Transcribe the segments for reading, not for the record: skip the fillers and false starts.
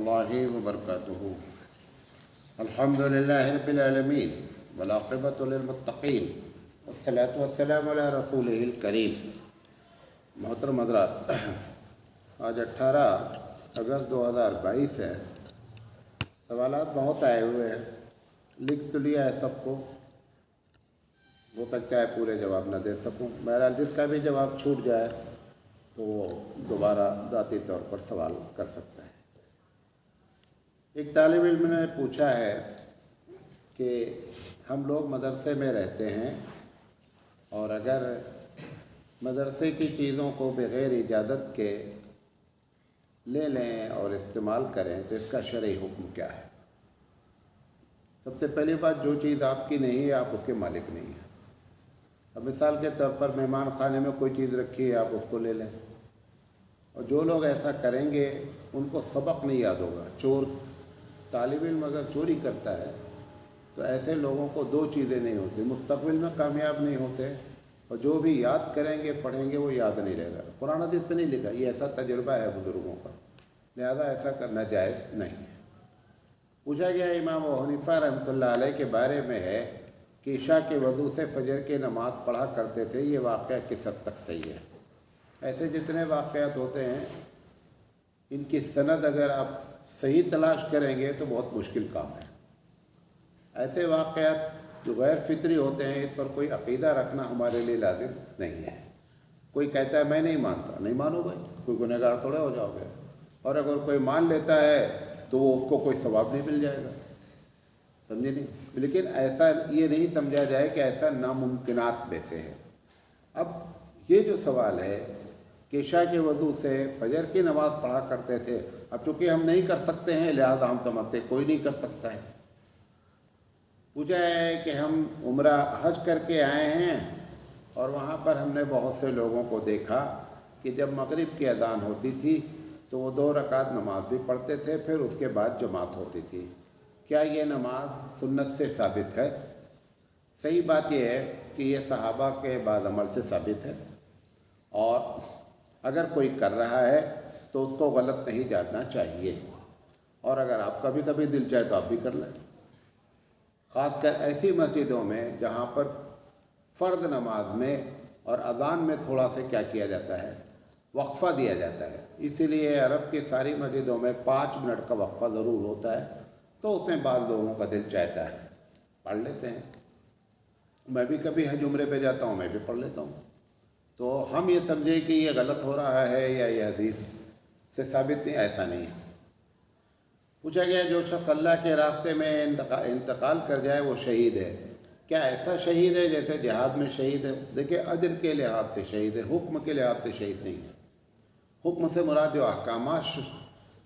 الله وبركاته. الحمد لله رب العالمين والعاقبة للمتقين والصلاة والسلام على رسوله الكريم. محترم حضرات، آج 18 اگست 2022 ہے. سوالات بہت آئے ہوئے ہیں، لکھ تو لیا ہے سب کو، ہو سکتا ہے پورے جواب نہ دے سکوں. بہرحال جس کا بھی جواب چھوٹ جائے تو وہ دوبارہ ذاتی طور پر سوال کر سکتا ہے. ایک طالب علم نے پوچھا ہے کہ ہم لوگ مدرسے میں رہتے ہیں اور اگر مدرسے کی چیزوں کو بغیر اجازت کے لے لیں اور استعمال کریں تو اس کا شرعی حکم کیا ہے؟ سب سے پہلی بات، جو چیز آپ کی نہیں ہے آپ اس کے مالک نہیں ہیں. اب مثال کے طور پر مہمان خانے میں کوئی چیز رکھی ہے، آپ اس کو لے لیں. اور جو لوگ ایسا کریں گے ان کو سبق نہیں یاد ہوگا. طالب علم اگر چوری کرتا ہے تو ایسے لوگوں کو دو چیزیں نہیں ہوتی، مستقبل میں کامیاب نہیں ہوتے اور جو بھی یاد کریں گے پڑھیں گے وہ یاد نہیں رہے گا. قرآن حدیث پہ نہیں لکھا، یہ ایسا تجربہ ہے بزرگوں کا، لہذا ایسا کرنا جائز نہیں ہے. پوچھا گیا امام ابو حنیفہ رحمۃ اللہ علیہ کے بارے میں ہے کہ عشاء کے وضو سے فجر کی نماز پڑھا کرتے تھے، یہ واقعہ کس حد تک صحیح ہے؟ ایسے جتنے واقعات ہوتے ہیں ان کی سند اگر آپ صحیح تلاش کریں گے تو بہت مشکل کام ہے. ایسے واقعات جو غیر فطری ہوتے ہیں اس پر کوئی عقیدہ رکھنا ہمارے لیے لازم نہیں ہے. کوئی کہتا ہے میں نہیں مانتا، نہیں مانو بھائی، کوئی گنہگار تھوڑے ہو جاؤ گے. اور اگر کوئی مان لیتا ہے تو وہ اس کو کوئی ثواب نہیں مل جائے گا، سمجھے نہیں؟ لیکن ایسا یہ نہیں سمجھا جائے کہ ایسا ناممکنات میں سے ہے. اب یہ جو سوال ہے کہ عشاء کے وضو سے فجر کی نماز پڑھا کرتے تھے، اب چونکہ ہم نہیں کر سکتے ہیں لہذا ہم سمجھتے کوئی نہیں کر سکتا ہے. پوچھا ہے کہ ہم عمرہ حج کر کے آئے ہیں اور وہاں پر ہم نے بہت سے لوگوں کو دیکھا کہ جب مغرب کی اذان ہوتی تھی تو وہ 2 رکعت نماز بھی پڑھتے تھے، پھر اس کے بعد جماعت ہوتی تھی. کیا یہ نماز سنت سے ثابت ہے؟ صحیح بات یہ ہے کہ یہ صحابہ کے بعد عمل سے ثابت ہے، اور اگر کوئی کر رہا ہے تو اس کو غلط نہیں جاننا چاہیے. اور اگر آپ کا بھی کبھی دل چاہے تو آپ بھی کر لیں. خاص کر ایسی مسجدوں میں جہاں پر فرض نماز میں اور اذان میں تھوڑا سے کیا کیا جاتا ہے، وقفہ دیا جاتا ہے. اسی لیے عرب کی ساری مسجدوں میں 5 منٹ کا وقفہ ضرور ہوتا ہے، تو اس میں بعض لوگوں کا دل چاہتا ہے پڑھ لیتے ہیں. میں بھی کبھی حج عمرے پہ جاتا ہوں، میں بھی پڑھ لیتا ہوں. تو ہم یہ سمجھیں کہ یہ غلط ہو رہا ہے یا یہ حدیث سے ثابت نہیں، ایسا نہیں ہے. پوچھا گیا جو شخص اللہ کے راستے میں انتقال کر جائے وہ شہید ہے، کیا ایسا شہید ہے جیسے جہاد میں شہید ہے؟ دیکھیں، اجر کے لحاظ سے شہید ہے، حکم کے لحاظ سے شہید نہیں ہے. حکم سے مراد جو احکامات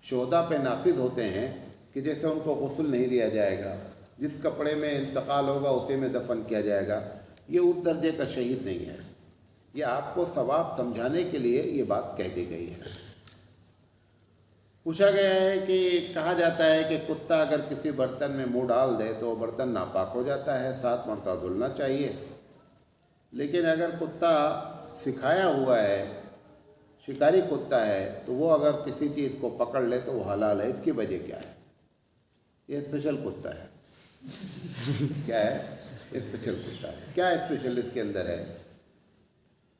شہداء پہ نافذ ہوتے ہیں کہ جیسے ان کو غسل نہیں دیا جائے گا، جس کپڑے میں انتقال ہوگا اسی میں دفن کیا جائے گا، یہ اس درجے کا شہید نہیں ہے. یہ آپ کو ثواب سمجھانے کے لیے یہ بات کہہ دی گئی ہے. پوچھا گیا ہے کہ کہا جاتا ہے کہ کتا اگر کسی برتن میں منہ ڈال دے تو وہ برتن ناپاک ہو جاتا ہے، 7 مرتبہ دھلنا چاہیے. لیکن اگر کتا سکھایا ہوا ہے، شکاری کتا ہے، تو وہ اگر کسی چیز کو پکڑ لے تو وہ حلال ہے. اس کی وجہ کیا ہے؟ یہ اسپیشل کتا ہے. کیا ہے؟ اسپیشل کتا ہے. کیا اسپیشل اس کے اندر ہے؟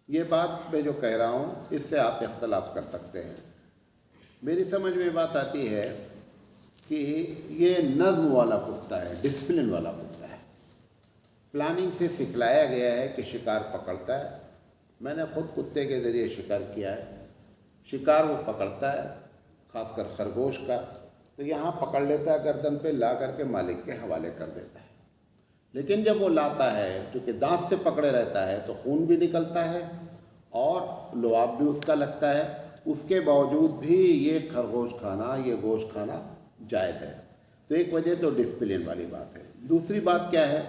یہ بات میں جو کہہ رہا ہوں اس سے آپ اختلاف کر سکتے ہیں. میری سمجھ میں بات آتی ہے کہ یہ نظم والا کتا ہے، ڈسپلن والا کتا ہے. پلاننگ سے سکھلایا گیا ہے کہ شکار پکڑتا ہے. میں نے خود کتے کے ذریعے شکار کیا ہے. شکار وہ پکڑتا ہے، خاص کر خرگوش کا، تو یہاں پکڑ لیتا ہے گردن پہ، لا کر کے مالک کے حوالے کر دیتا ہے. لیکن جب وہ لاتا ہے، چونکہ دانت سے پکڑے رہتا ہے تو خون بھی نکلتا ہے اور لعاب بھی اس کا لگتا ہے. اس کے باوجود بھی یہ خرگوش کھانا، یہ گوشت کھانا جائز ہے. تو ایک وجہ تو ڈسپلن والی بات ہے. دوسری بات کیا ہے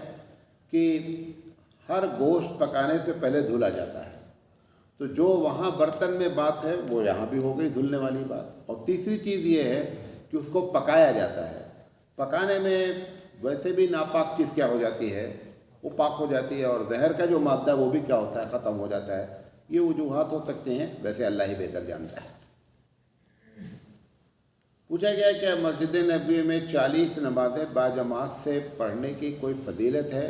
کہ ہر گوشت پکانے سے پہلے دھلا جاتا ہے، تو جو وہاں برتن میں بات ہے وہ یہاں بھی ہو گئی دھلنے والی بات. اور تیسری چیز یہ ہے کہ اس کو پکایا جاتا ہے. پکانے میں ویسے بھی ناپاک چیز کیا ہو جاتی ہے، وہ پاک ہو جاتی ہے، اور زہر کا جو مادہ ہے وہ بھی کیا ہوتا ہے، ختم ہو جاتا ہے. یہ وجوہات ہو سکتے ہیں، ویسے اللہ ہی بہتر جانتا ہے. پوچھا گیا کہ مسجد نبوی میں 40 نمازیں باجماعت سے پڑھنے کی کوئی فضیلت ہے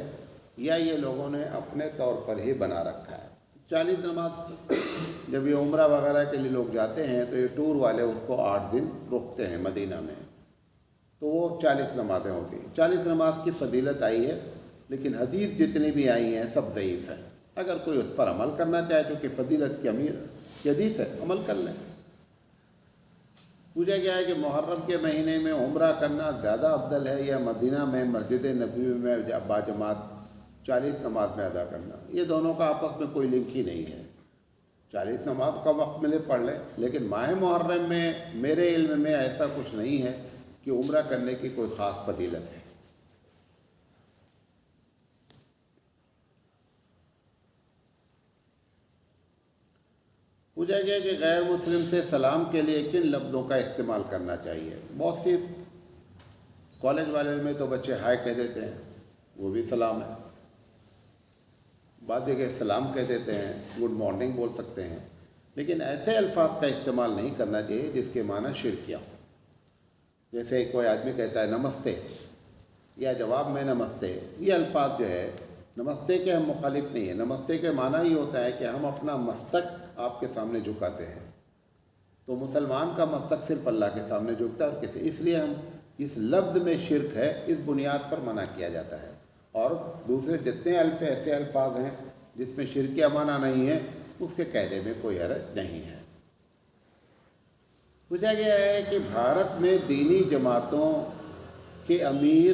یا یہ لوگوں نے اپنے طور پر ہی بنا رکھا ہے؟ 40 نماز جب یہ عمرہ وغیرہ کے لیے لوگ جاتے ہیں تو یہ ٹور والے اس کو 8 دن رکتے ہیں مدینہ میں، تو وہ 40 نمازیں ہوتی ہیں۔ 40 نماز کی فضیلت آئی ہے، لیکن حدیث جتنی بھی آئی ہیں سب ضعیف ہیں۔ اگر کوئی اس پر عمل کرنا چاہے چونکہ فضیلت کی حدیث ہے، عمل کر لیں۔ پوچھا گیا ہے کہ محرم کے مہینے میں عمرہ کرنا زیادہ افضل ہے یا مدینہ میں مسجد نبوی میں باجماعت 40 نماز میں ادا کرنا؟ یہ دونوں کا آپس میں کوئی لنک ہی نہیں ہے۔ 40 نماز کا وقت ملے پڑھ لیں، لیکن ماہ محرم میں میرے علم میں ایسا کچھ نہیں ہے کہ عمرہ کرنے کی کوئی خاص فضیلت ہے۔ پوچھا گیا کہ غیر مسلم سے سلام کے لیے کن لفظوں کا استعمال کرنا چاہیے؟ بہت سی کالج والے میں تو بچے ہائے کہہ دیتے ہیں، وہ بھی سلام ہے۔ بعض جگہ سلام کہہ دیتے ہیں، گڈ مارننگ بول سکتے ہیں، لیکن ایسے الفاظ کا استعمال نہیں کرنا چاہیے جس کے معنی شرکیہ ہو۔ جیسے کوئی آدمی کہتا ہے نمستے، یا جواب میں نمستے، یہ الفاظ جو ہے نمستے کے ہم مخالف نہیں ہیں۔ نمستے کے معنی ہی ہوتا ہے کہ ہم اپنا مستق آپ کے سامنے جھکاتے ہیں، تو مسلمان کا مستق صرف اللہ کے سامنے جھکتا ہے اور کسی، اس لیے ہم اس لفظ میں شرک ہے اس بنیاد پر منع کیا جاتا ہے۔ اور دوسرے جتنے ایسے الفاظ ہیں جس میں شرکیہ معنی نہیں ہے اس کے کہنے میں کوئی حرج نہیں ہے۔ پوچھا گیا ہے کہ بھارت میں دینی جماعتوں کے امیر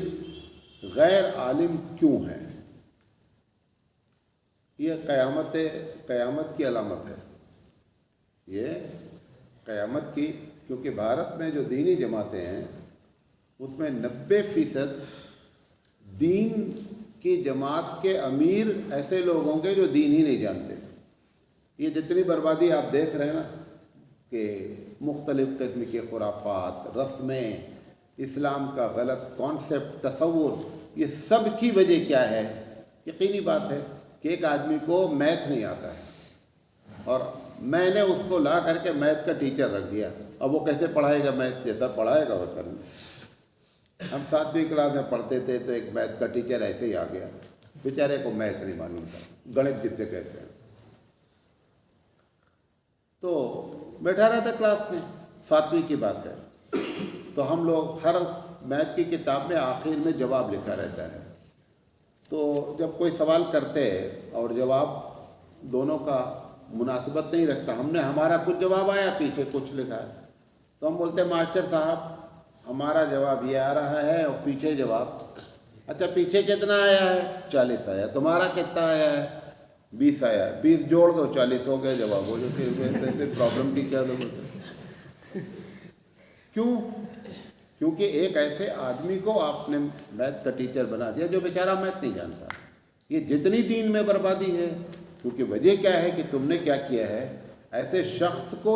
غیر عالم کیوں ہیں؟ یہ قیامت کی علامت ہے، یہ قیامت کی، کیونکہ بھارت میں جو دینی جماعتیں ہیں اس میں 90% دین کی جماعت کے امیر ایسے لوگ ہوں گے جو دین ہی نہیں جانتے۔ یہ جتنی بربادی آپ دیکھ رہے ہیں نا کہ مختلف قسم کے خرافات، رسمیں، اسلام کا غلط کانسیپٹ، تصور، یہ سب کی وجہ کیا ہے؟ یقینی بات ہے کہ ایک آدمی کو میتھ نہیں آتا ہے اور میں نے اس کو لا کر کے میتھ کا ٹیچر رکھ دیا، اب وہ کیسے پڑھائے گا؟ میتھ جیسا پڑھائے گا ویسا نہیں۔ ہم 7ویں کلاس میں پڑھتے تھے تو ایک میتھ کا ٹیچر ایسے ہی آ گیا، بیچارے کو میتھ نہیں معلوم تھا، گణت جسے کہتے ہیں، تو بیٹھا رہا تھا کلاس میں، 7ویں کی بات ہے، تو ہم لوگ ہر میتھ کی کتاب میں آخر میں جواب لکھا رہتا ہے، تو جب کوئی سوال کرتے اور جواب دونوں کا مناسبت نہیں رکھتا، ہم نے ہمارا کچھ جواب آیا، پیچھے کچھ لکھا ہے، تو ہم بولتے ماسٹر صاحب ہمارا جواب یہ آ رہا ہے اور پیچھے جواب، اچھا پیچھے کتنا آیا ہے؟ 40 آیا، تمہارا کتنا آیا ہے؟ 20 آیا، 20 جوڑ دو 40 ہو گئے جواب، ہو جو پھر پرابلم کی کیا ضرورت ہے؟ کیوں؟ کیونکہ ایک ایسے آدمی کو آپ نے میتھ کا ٹیچر بنا دیا جو بیچارہ میتھ نہیں جانتا۔ یہ جتنی دین میں بربادی ہے، کیونکہ وجہ کیا ہے کہ تم نے کیا کیا ہے؟ ایسے شخص کو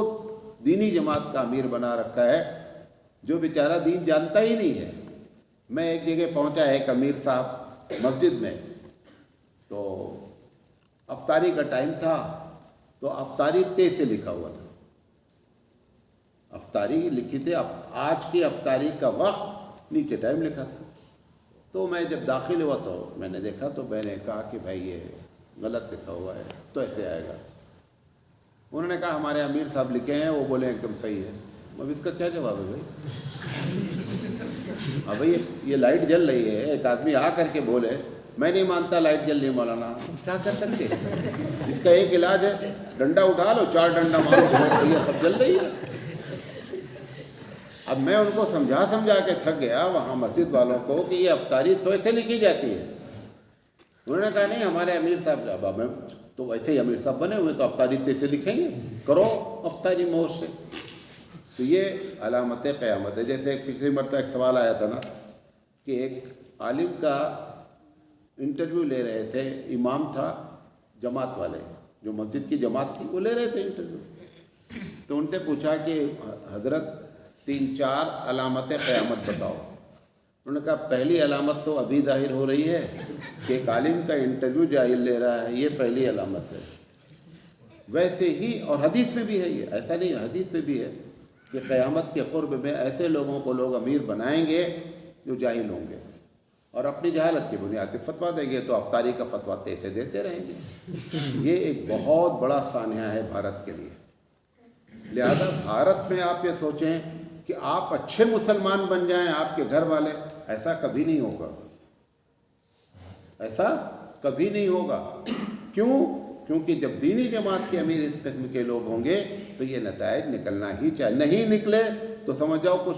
دینی جماعت کا امیر بنا رکھا ہے جو بیچارہ دین جانتا ہی نہیں ہے۔ میں ایک جگہ پہنچا ہے ایک امیر صاحب مسجد میں، تو افطاری کا ٹائم تھا، تو افطاری تے سے لکھا ہوا تھا، افطاری لکھی تھی، آج کی افطاری کا وقت نیچے ٹائم لکھا تھا۔ تو میں جب داخل ہوا تو میں نے دیکھا، تو میں نے کہا کہ بھائی یہ غلط لکھا ہوا ہے، تو ایسے آئے گا۔ انہوں نے کہا ہمارے امیر صاحب لکھے ہیں، وہ بولے ایک دم صحیح ہے۔ اب اس کا کیا جواب ہے بھائی؟ ہاں بھائی یہ لائٹ جل رہی ہے، ایک آدمی آ کر کے بولے میں نہیں مانتا لائٹ جل رہی مولانا، کیا کر سکتے؟ اس کا ایک علاج ہے ڈنڈا اٹھا لو، 4 ڈنڈا مارو، سب جل رہی ہے۔ اب میں ان کو سمجھا کے تھک گیا وہاں مسجد والوں کو کہ یہ افطاری تو ایسے لکھی جاتی ہے۔ انہوں نے کہا نہیں ہمارے امیر صاحب، اب میں تو ویسے ہی امیر صاحب بنے ہوئے تو افطاری سے لکھیں گے، کرو افطاری مور سے۔ تو یہ علامت قیامت ہے۔ جیسے ایک پچھلی مرتبہ ایک سوال آیا تھا نا کہ ایک عالم کا انٹرویو لے رہے تھے، امام تھا، جماعت والے جو مسجد کی جماعت تھی وہ لے رہے تھے انٹرویو، تو ان سے پوچھا کہ حضرت 3-4 علامت قیامت بتاؤ۔ انہوں نے کہا پہلی علامت تو ابھی ظاہر ہو رہی ہے کہ ایک عالم کا انٹرویو جاہل لے رہا ہے، یہ پہلی علامت ہے۔ ویسے ہی اور حدیث میں بھی ہے، یہ ایسا نہیں ہے، حدیث میں بھی ہے کہ قیامت کے قرب میں ایسے لوگوں کو لوگ امیر بنائیں گے جو جاہل ہوں گے اور اپنی جہالت کی بنیاد پہ فتویٰ دیں گے، تو افطاری کا فتویٰ ایسے دیتے رہیں گے۔ یہ ایک بہت بڑا سانحہ ہے بھارت کے لیے۔ لہذا بھارت میں آپ یہ سوچیں کہ آپ اچھے مسلمان بن جائیں، آپ کے گھر والے، ایسا کبھی نہیں ہوگا، ایسا کبھی نہیں ہوگا۔ کیوں؟ کیونکہ جب دینی جماعت کے امیر اس قسم کے لوگ ہوں گے تو یہ نتائج نکلنا ہی چاہیے، نہیں نکلے تو سمجھ جاؤ کچھ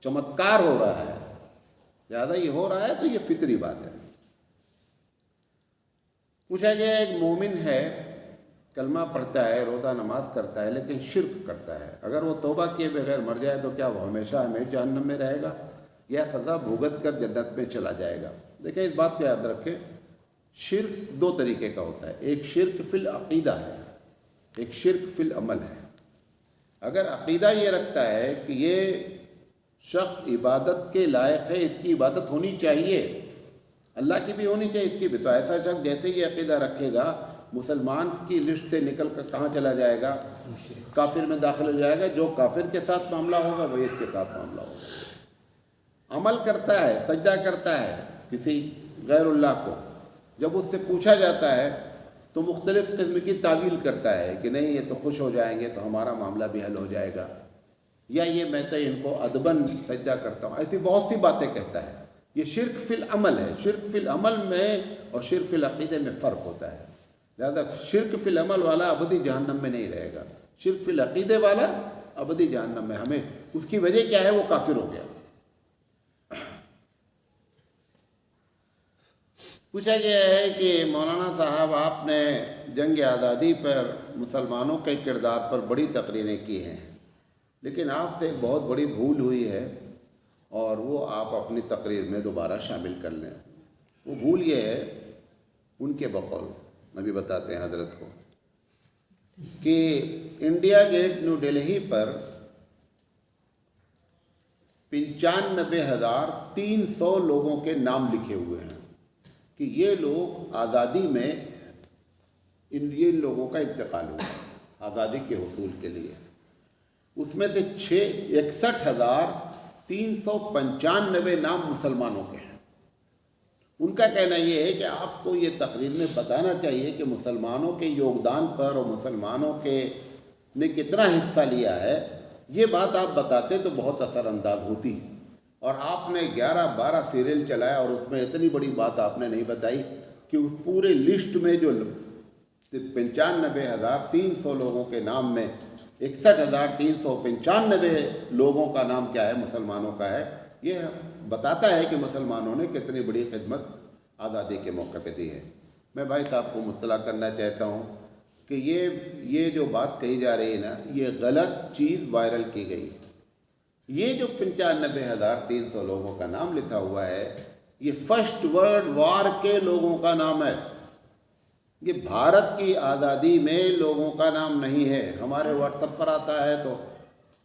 چمتکار ہو رہا ہے۔ لہٰذا یہ ہو رہا ہے تو یہ فطری بات ہے۔ پوچھا گیا ایک مومن ہے، کلمہ پڑھتا ہے، روزہ نماز کرتا ہے، لیکن شرک کرتا ہے، اگر وہ توبہ کیے بغیر مر جائے تو کیا وہ ہمیشہ ہمیشہ جہنم میں رہے گا یا سزا بھگت کر جنت میں چلا جائے گا؟ دیکھیں اس بات کو یاد رکھیں، شرک دو طریقے کا ہوتا ہے، ایک شرک فی العقیدہ ہے، ایک شرک فی العمل ہے۔ اگر عقیدہ یہ رکھتا ہے کہ یہ شخص عبادت کے لائق ہے، اس کی عبادت ہونی چاہیے، اللہ کی بھی ہونی چاہیے، اس کی بھی، تو ایسا شخص جیسے یہ عقیدہ رکھے گا مسلمان کی لسٹ سے نکل کر کہاں چلا جائے گا؟ کافر میں داخل ہو جائے گا۔ جو کافر کے ساتھ معاملہ ہوگا وہی اس کے ساتھ معاملہ ہوگا۔ عمل کرتا ہے، سجدہ کرتا ہے کسی غیر اللہ کو، جب اس سے پوچھا جاتا ہے تو مختلف قسم کی تعویل کرتا ہے کہ نہیں یہ تو خوش ہو جائیں گے تو ہمارا معاملہ بھی حل ہو جائے گا، یا یہ میں تو ان کو ادباً سجدہ کرتا ہوں، ایسی بہت سی باتیں کہتا ہے۔ یہ شرک فی العمل ہے۔ شرک فی العمل میں اور شرک فی العقیدے میں فرق ہوتا ہے۔ لہذا شرک فی العمل والا ابدی جہنم میں نہیں رہے گا، شرک فی العقیدے والا ابدی جہنم میں، ہمیں اس کی وجہ کیا ہے؟ وہ کافر ہو گیا۔ پوچھا گیا ہے کہ مولانا صاحب آپ نے جنگ آزادی پر مسلمانوں کے کردار پر بڑی تقریریں کی ہیں، لیکن آپ سے ایک بہت بڑی بھول ہوئی ہے اور وہ آپ اپنی تقریر میں دوبارہ شامل کر لیں۔ وہ بھول یہ ہے، ان کے بقول ابھی بتاتے ہیں حضرت کو، کہ انڈیا گیٹ نیو دہلی پر 95,300 لوگوں کے نام لکھے ہوئے ہیں کہ یہ لوگ آزادی میں ان لوگوں کا انتقال ہوا آزادی کے حصول کے لیے۔ اس میں سے 61,395 نام مسلمانوں کے ہیں۔ ان کا کہنا یہ ہے کہ آپ کو یہ تقریر میں بتانا چاہیے کہ مسلمانوں کے یوگدان پر اور مسلمانوں نے کتنا حصہ لیا ہے، یہ بات آپ بتاتے تو بہت اثر انداز ہوتی، اور آپ نے 11-12 سیریل چلایا اور اس میں اتنی بڑی بات آپ نے نہیں بتائی کہ اس پورے لسٹ میں جو 95,300 لوگوں کے نام میں 61,395 لوگوں کا نام کیا ہے؟ مسلمانوں کا ہے۔ یہ بتاتا ہے کہ مسلمانوں نے کتنی بڑی خدمت آزادی کے موقع پہ دی ہے۔ میں بھائی صاحب کو مطلع کرنا چاہتا ہوں کہ یہ جو بات کہی جا رہی ہے نا، یہ غلط چیز وائرل کی گئی۔ یہ جو 95,300 لوگوں کا نام لکھا ہوا ہے، یہ فرسٹ ورلڈ وار کے لوگوں کا نام ہے۔ یہ بھارت کی آزادی میں لوگوں کا نام نہیں ہے۔ ہمارے واٹس ایپ پر آتا ہے تو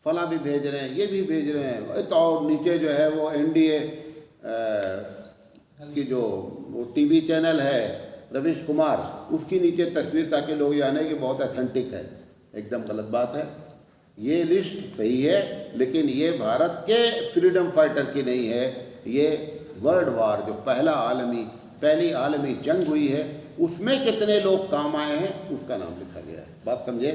فلاں بھی بھیج رہے ہیں، یہ بھی بھیج رہے ہیں، تو اور نیچے جو ہے وہ این ڈی اے کی جو وہ ٹی وی چینل ہے رویش کمار، اس کی نیچے تصویر تاکہ لوگ جانیں کہ بہت اتھینٹک ہے۔ ایک دم غلط بات ہے۔ یہ لسٹ صحیح ہے لیکن یہ بھارت کے فریڈم فائٹر کی نہیں ہے، یہ ورلڈ وار جو پہلی عالمی جنگ ہوئی ہے اس میں کتنے لوگ کام آئے ہیں اس کا نام لکھا گیا ہے۔ بات سمجھے؟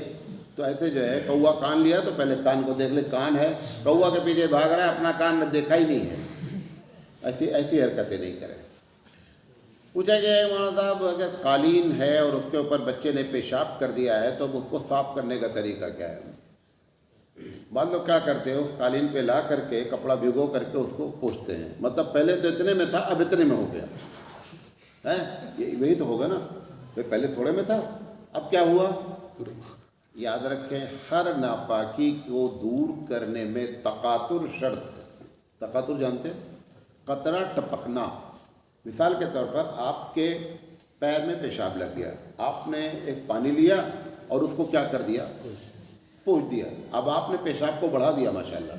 تو ایسے جو ہے کوا کان لیا تو پہلے کان کو دیکھ لے، کان ہے، کوا کے پیچھے بھاگ رہا ہے، اپنا کان دیکھا ہی نہیں ہے۔ ایسی حرکتیں نہیں کریں۔ پوچھا گیا ہے مولانا صاحب اگر قالین ہے اور اس کے اوپر بچے نے پیشاب کر دیا ہے تو اب اس کو صاف کرنے کا طریقہ کیا ہے؟ بعض لوگ کیا کرتے ہیں، اس قالین پہ لا کر کے کپڑا بھگو کر کے اس کو پوچھتے ہیں، مطلب پہلے تو اتنے میں تھا اب اتنے میں ہو گیا ہے، وہی تو ہوگا نا، پہلے تھوڑے میں تھا اب کیا ہوا؟ یاد رکھیں ہر ناپاکی کو دور کرنے میں تقاطر شرط ہے۔ تقاطر جانتے ہیں؟ قطرہ ٹپکنا۔ مثال کے طور پر آپ کے پیر میں پیشاب لگ گیا، آپ نے ایک پانی لیا اور اس کو کیا کر دیا؟ پوچھ دیا۔ اب آپ نے پیشاب کو بڑھا دیا ماشاءاللہ۔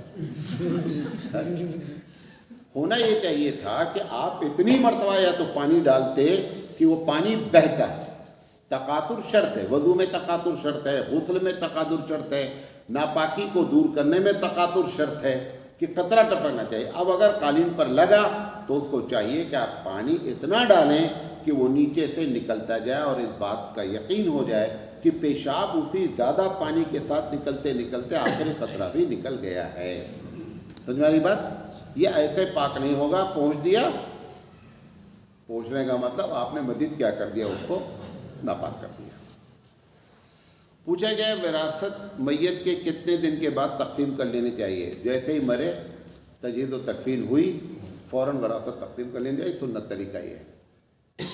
ہونا یہ چاہیے تھا کہ آپ اتنی مرتبہ یا تو پانی ڈالتے کہ وہ پانی بہتا ہے۔ تقاطر شرط ہے، وضو میں تقاطر شرط ہے، غسل میں تقاطر شرط ہے، ناپاکی کو دور کرنے میں تقاطر شرط ہے کہ قطرہ ٹپکنا چاہیے. اب اگر قالین پر لگا تو اس کو چاہیے کہ آپ پانی اتنا ڈالیں کہ وہ نیچے سے نکلتا جائے اور اس بات کا یقین ہو جائے کہ پیشاب اسی زیادہ پانی کے ساتھ نکلتے نکلتے آخری قطرہ بھی نکل گیا ہے. سمجھ والی بات؟ یہ ایسے پاک نہیں ہوگا. پہنچ دیا، پہنچنے کا مطلب آپ نے مزید کیا کر دیا، اس کو ناپاک کر دیا. پوچھا گیا وراثت میت کے کتنے دن کے بعد تقسیم کر لینی چاہیے؟ جیسے ہی مرے، تجہیز و تکفین ہوئی، فوراً وراثت تقسیم کر لینی چاہیے. سنت طریقہ یہ ہے.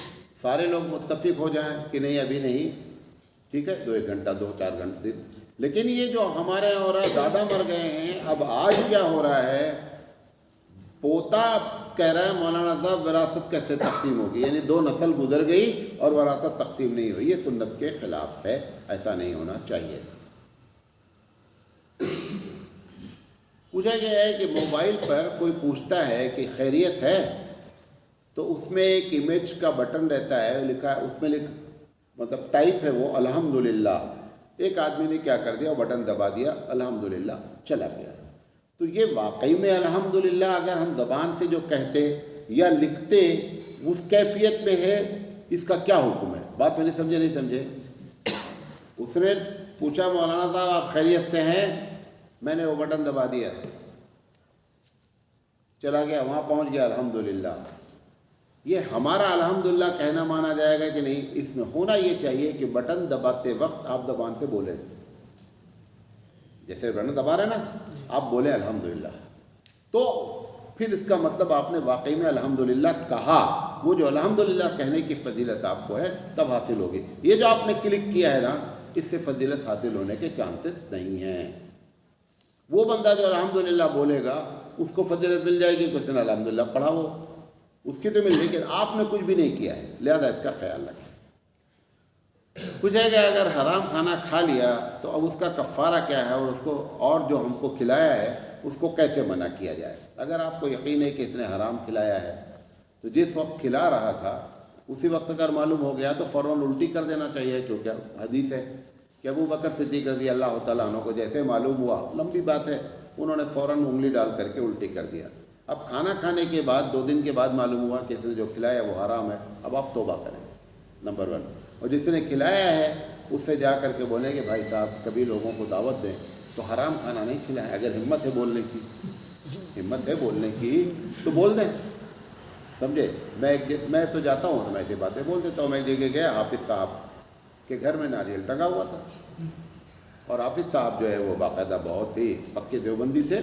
سارے لوگ متفق ہو جائیں کہ نہیں ابھی نہیں، ٹھیک ہے، 2-1 گھنٹہ 2-4 گھنٹے. لیکن یہ جو ہمارے یہاں ہو رہا ہے، دادا مر گئے ہیں، اب آج کیا ہو رہا ہے، پوتا کہہ رہا ہے مولانا صاحب وراثت کیسے تقسیم ہوگی؟ یعنی 2 نسل گزر گئی اور وراثت تقسیم نہیں ہوئی. یہ سنت کے خلاف ہے، ایسا نہیں ہونا چاہیے. پوچھا گیا ہے کہ موبائل پر کوئی پوچھتا ہے کہ خیریت ہے، تو اس میں ایک امیج کا بٹن رہتا ہے، لکھا ہے اس میں مطلب ٹائپ ہے وہ الحمدللہ. ایک آدمی نے کیا کر دیا، وہ بٹن دبا دیا، الحمدللہ چلا گیا. تو یہ واقعی میں الحمدللہ اگر ہم زبان سے جو کہتے یا لکھتے اس کیفیت میں ہے، اس کا کیا حکم ہے؟ بات میں نے سمجھے نہیں سمجھے؟ اس نے پوچھا مولانا صاحب آپ خیریت سے ہیں؟ میں نے وہ بٹن دبا دیا، چلا گیا، وہاں پہنچ گیا الحمدللہ. یہ ہمارا الحمدللہ کہنا مانا جائے گا کہ نہیں؟ اس میں ہونا یہ چاہیے کہ بٹن دباتے وقت آپ زبان سے بولیں. جیسے بٹن دبا رہے نا، آپ بولیں الحمدللہ، تو پھر اس کا مطلب آپ نے واقعی میں الحمدللہ کہا. وہ جو الحمدللہ کہنے کی فضیلت آپ کو ہے تب حاصل ہوگی. یہ جو آپ نے کلک کیا ہے نا، اس سے فضیلت حاصل ہونے کے چانسز نہیں ہیں. وہ بندہ جو الحمدللہ بولے گا اس کو فضیلت مل جائے گی، کسی نے الحمدللہ پڑھا ہو اس کی تو مل، لیکن آپ نے کچھ بھی نہیں کیا ہے، لہذا اس کا خیال رکھیں. پوچھا گیا اگر حرام کھانا کھا لیا تو اب اس کا کفارہ کیا ہے، اور اس کو اور جو ہم کو کھلایا ہے اس کو کیسے منع کیا جائے؟ اگر آپ کو یقین ہے کہ اس نے حرام کھلایا ہے تو جس وقت کھلا رہا تھا اسی وقت اگر معلوم ہو گیا تو فوراً الٹی کر دینا چاہیے، کیونکہ حدیث ہے کہ ابو بکر صدیق رضی اللہ تعالیٰ عنہ کو جیسے معلوم ہوا، لمبی بات ہے، انہوں نے فوراً انگلی ڈال کر کے الٹی کر دیا. اب کھانا کھانے کے بعد 2 دن کے بعد معلوم ہوا کہ اس نے جو کھلایا وہ حرام ہے، اب آپ توبہ کریں، نمبر 1. اور جس نے کھلایا ہے اس سے جا کر کے بولیں کہ بھائی صاحب کبھی لوگوں کو دعوت دیں تو حرام کھانا نہیں کھلائیں. اگر ہمت ہے بولنے کی، ہمت ہے بولنے کی تو بول دیں. سمجھے؟ میں تو جاتا ہوں تو میں ایسی باتیں بول دیتا ہوں. میں ایک جگہ گیا، حافظ صاحب کے گھر میں ناریل ٹنگا ہوا تھا، اور حافظ صاحب جو ہے وہ باقاعدہ بہت ہی پکے دیوبندی تھے.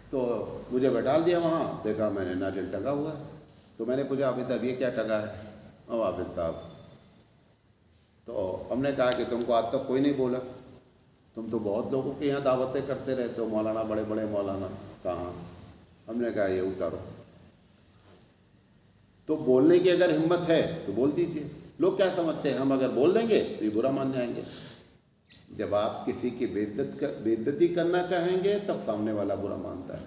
تو مجھے بیٹھا دیا وہاں، دیکھا میں نے ناریل ٹنگا ہوا ہے. تو میں نے پوچھا حافظ صاحب یہ کیا ٹنگا ہے؟ حافظ صاحب، تو ہم نے کہا کہ تم کو آج تک کوئی نہیں بولا، تم تو بہت لوگوں کے یہاں دعوتیں کرتے رہتے ہو، مولانا بڑے بڑے مولانا. کہاں؟ ہم نے کہا یہ اتارو. تو بولنے کی اگر ہمت ہے تو بول دیجیے. لوگ کیا سمجھتے ہیں ہم اگر بول دیں گے تو یہ برا مان جائیں گے. جب آپ کسی کی بےعزتی کرنا چاہیں گے تب سامنے والا برا مانتا ہے.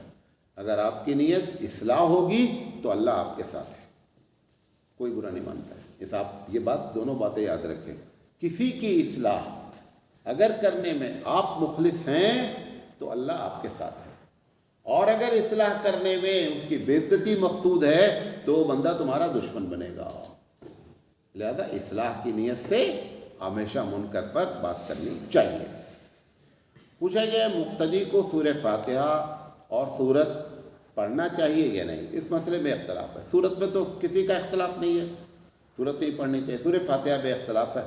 اگر آپ کی نیت اصلاح ہوگی تو اللہ آپ کے ساتھ ہے، کوئی برا نہیں مانتا ہے. آپ یہ بات، دونوں باتیں یاد رکھیں. کسی کی اصلاح اگر کرنے میں آپ مخلص ہیں تو اللہ آپ کے ساتھ ہے، اور اگر اصلاح کرنے میں اس کی بےعزتی مقصود ہے تو وہ بندہ تمہارا دشمن بنے گا. لہذا اصلاح کی نیت سے ہمیشہ منکر پر بات کرنی چاہیے. پوچھا گیا مقتدی کو سورہ فاتحہ اور سورت پڑھنا چاہیے یا نہیں؟ اس مسئلے میں اختلاف ہے. سورت میں تو کسی کا اختلاف نہیں ہے، سورت نہیں پڑھنی چاہیے. سورہ فاتحہ بے اختلاف ہے.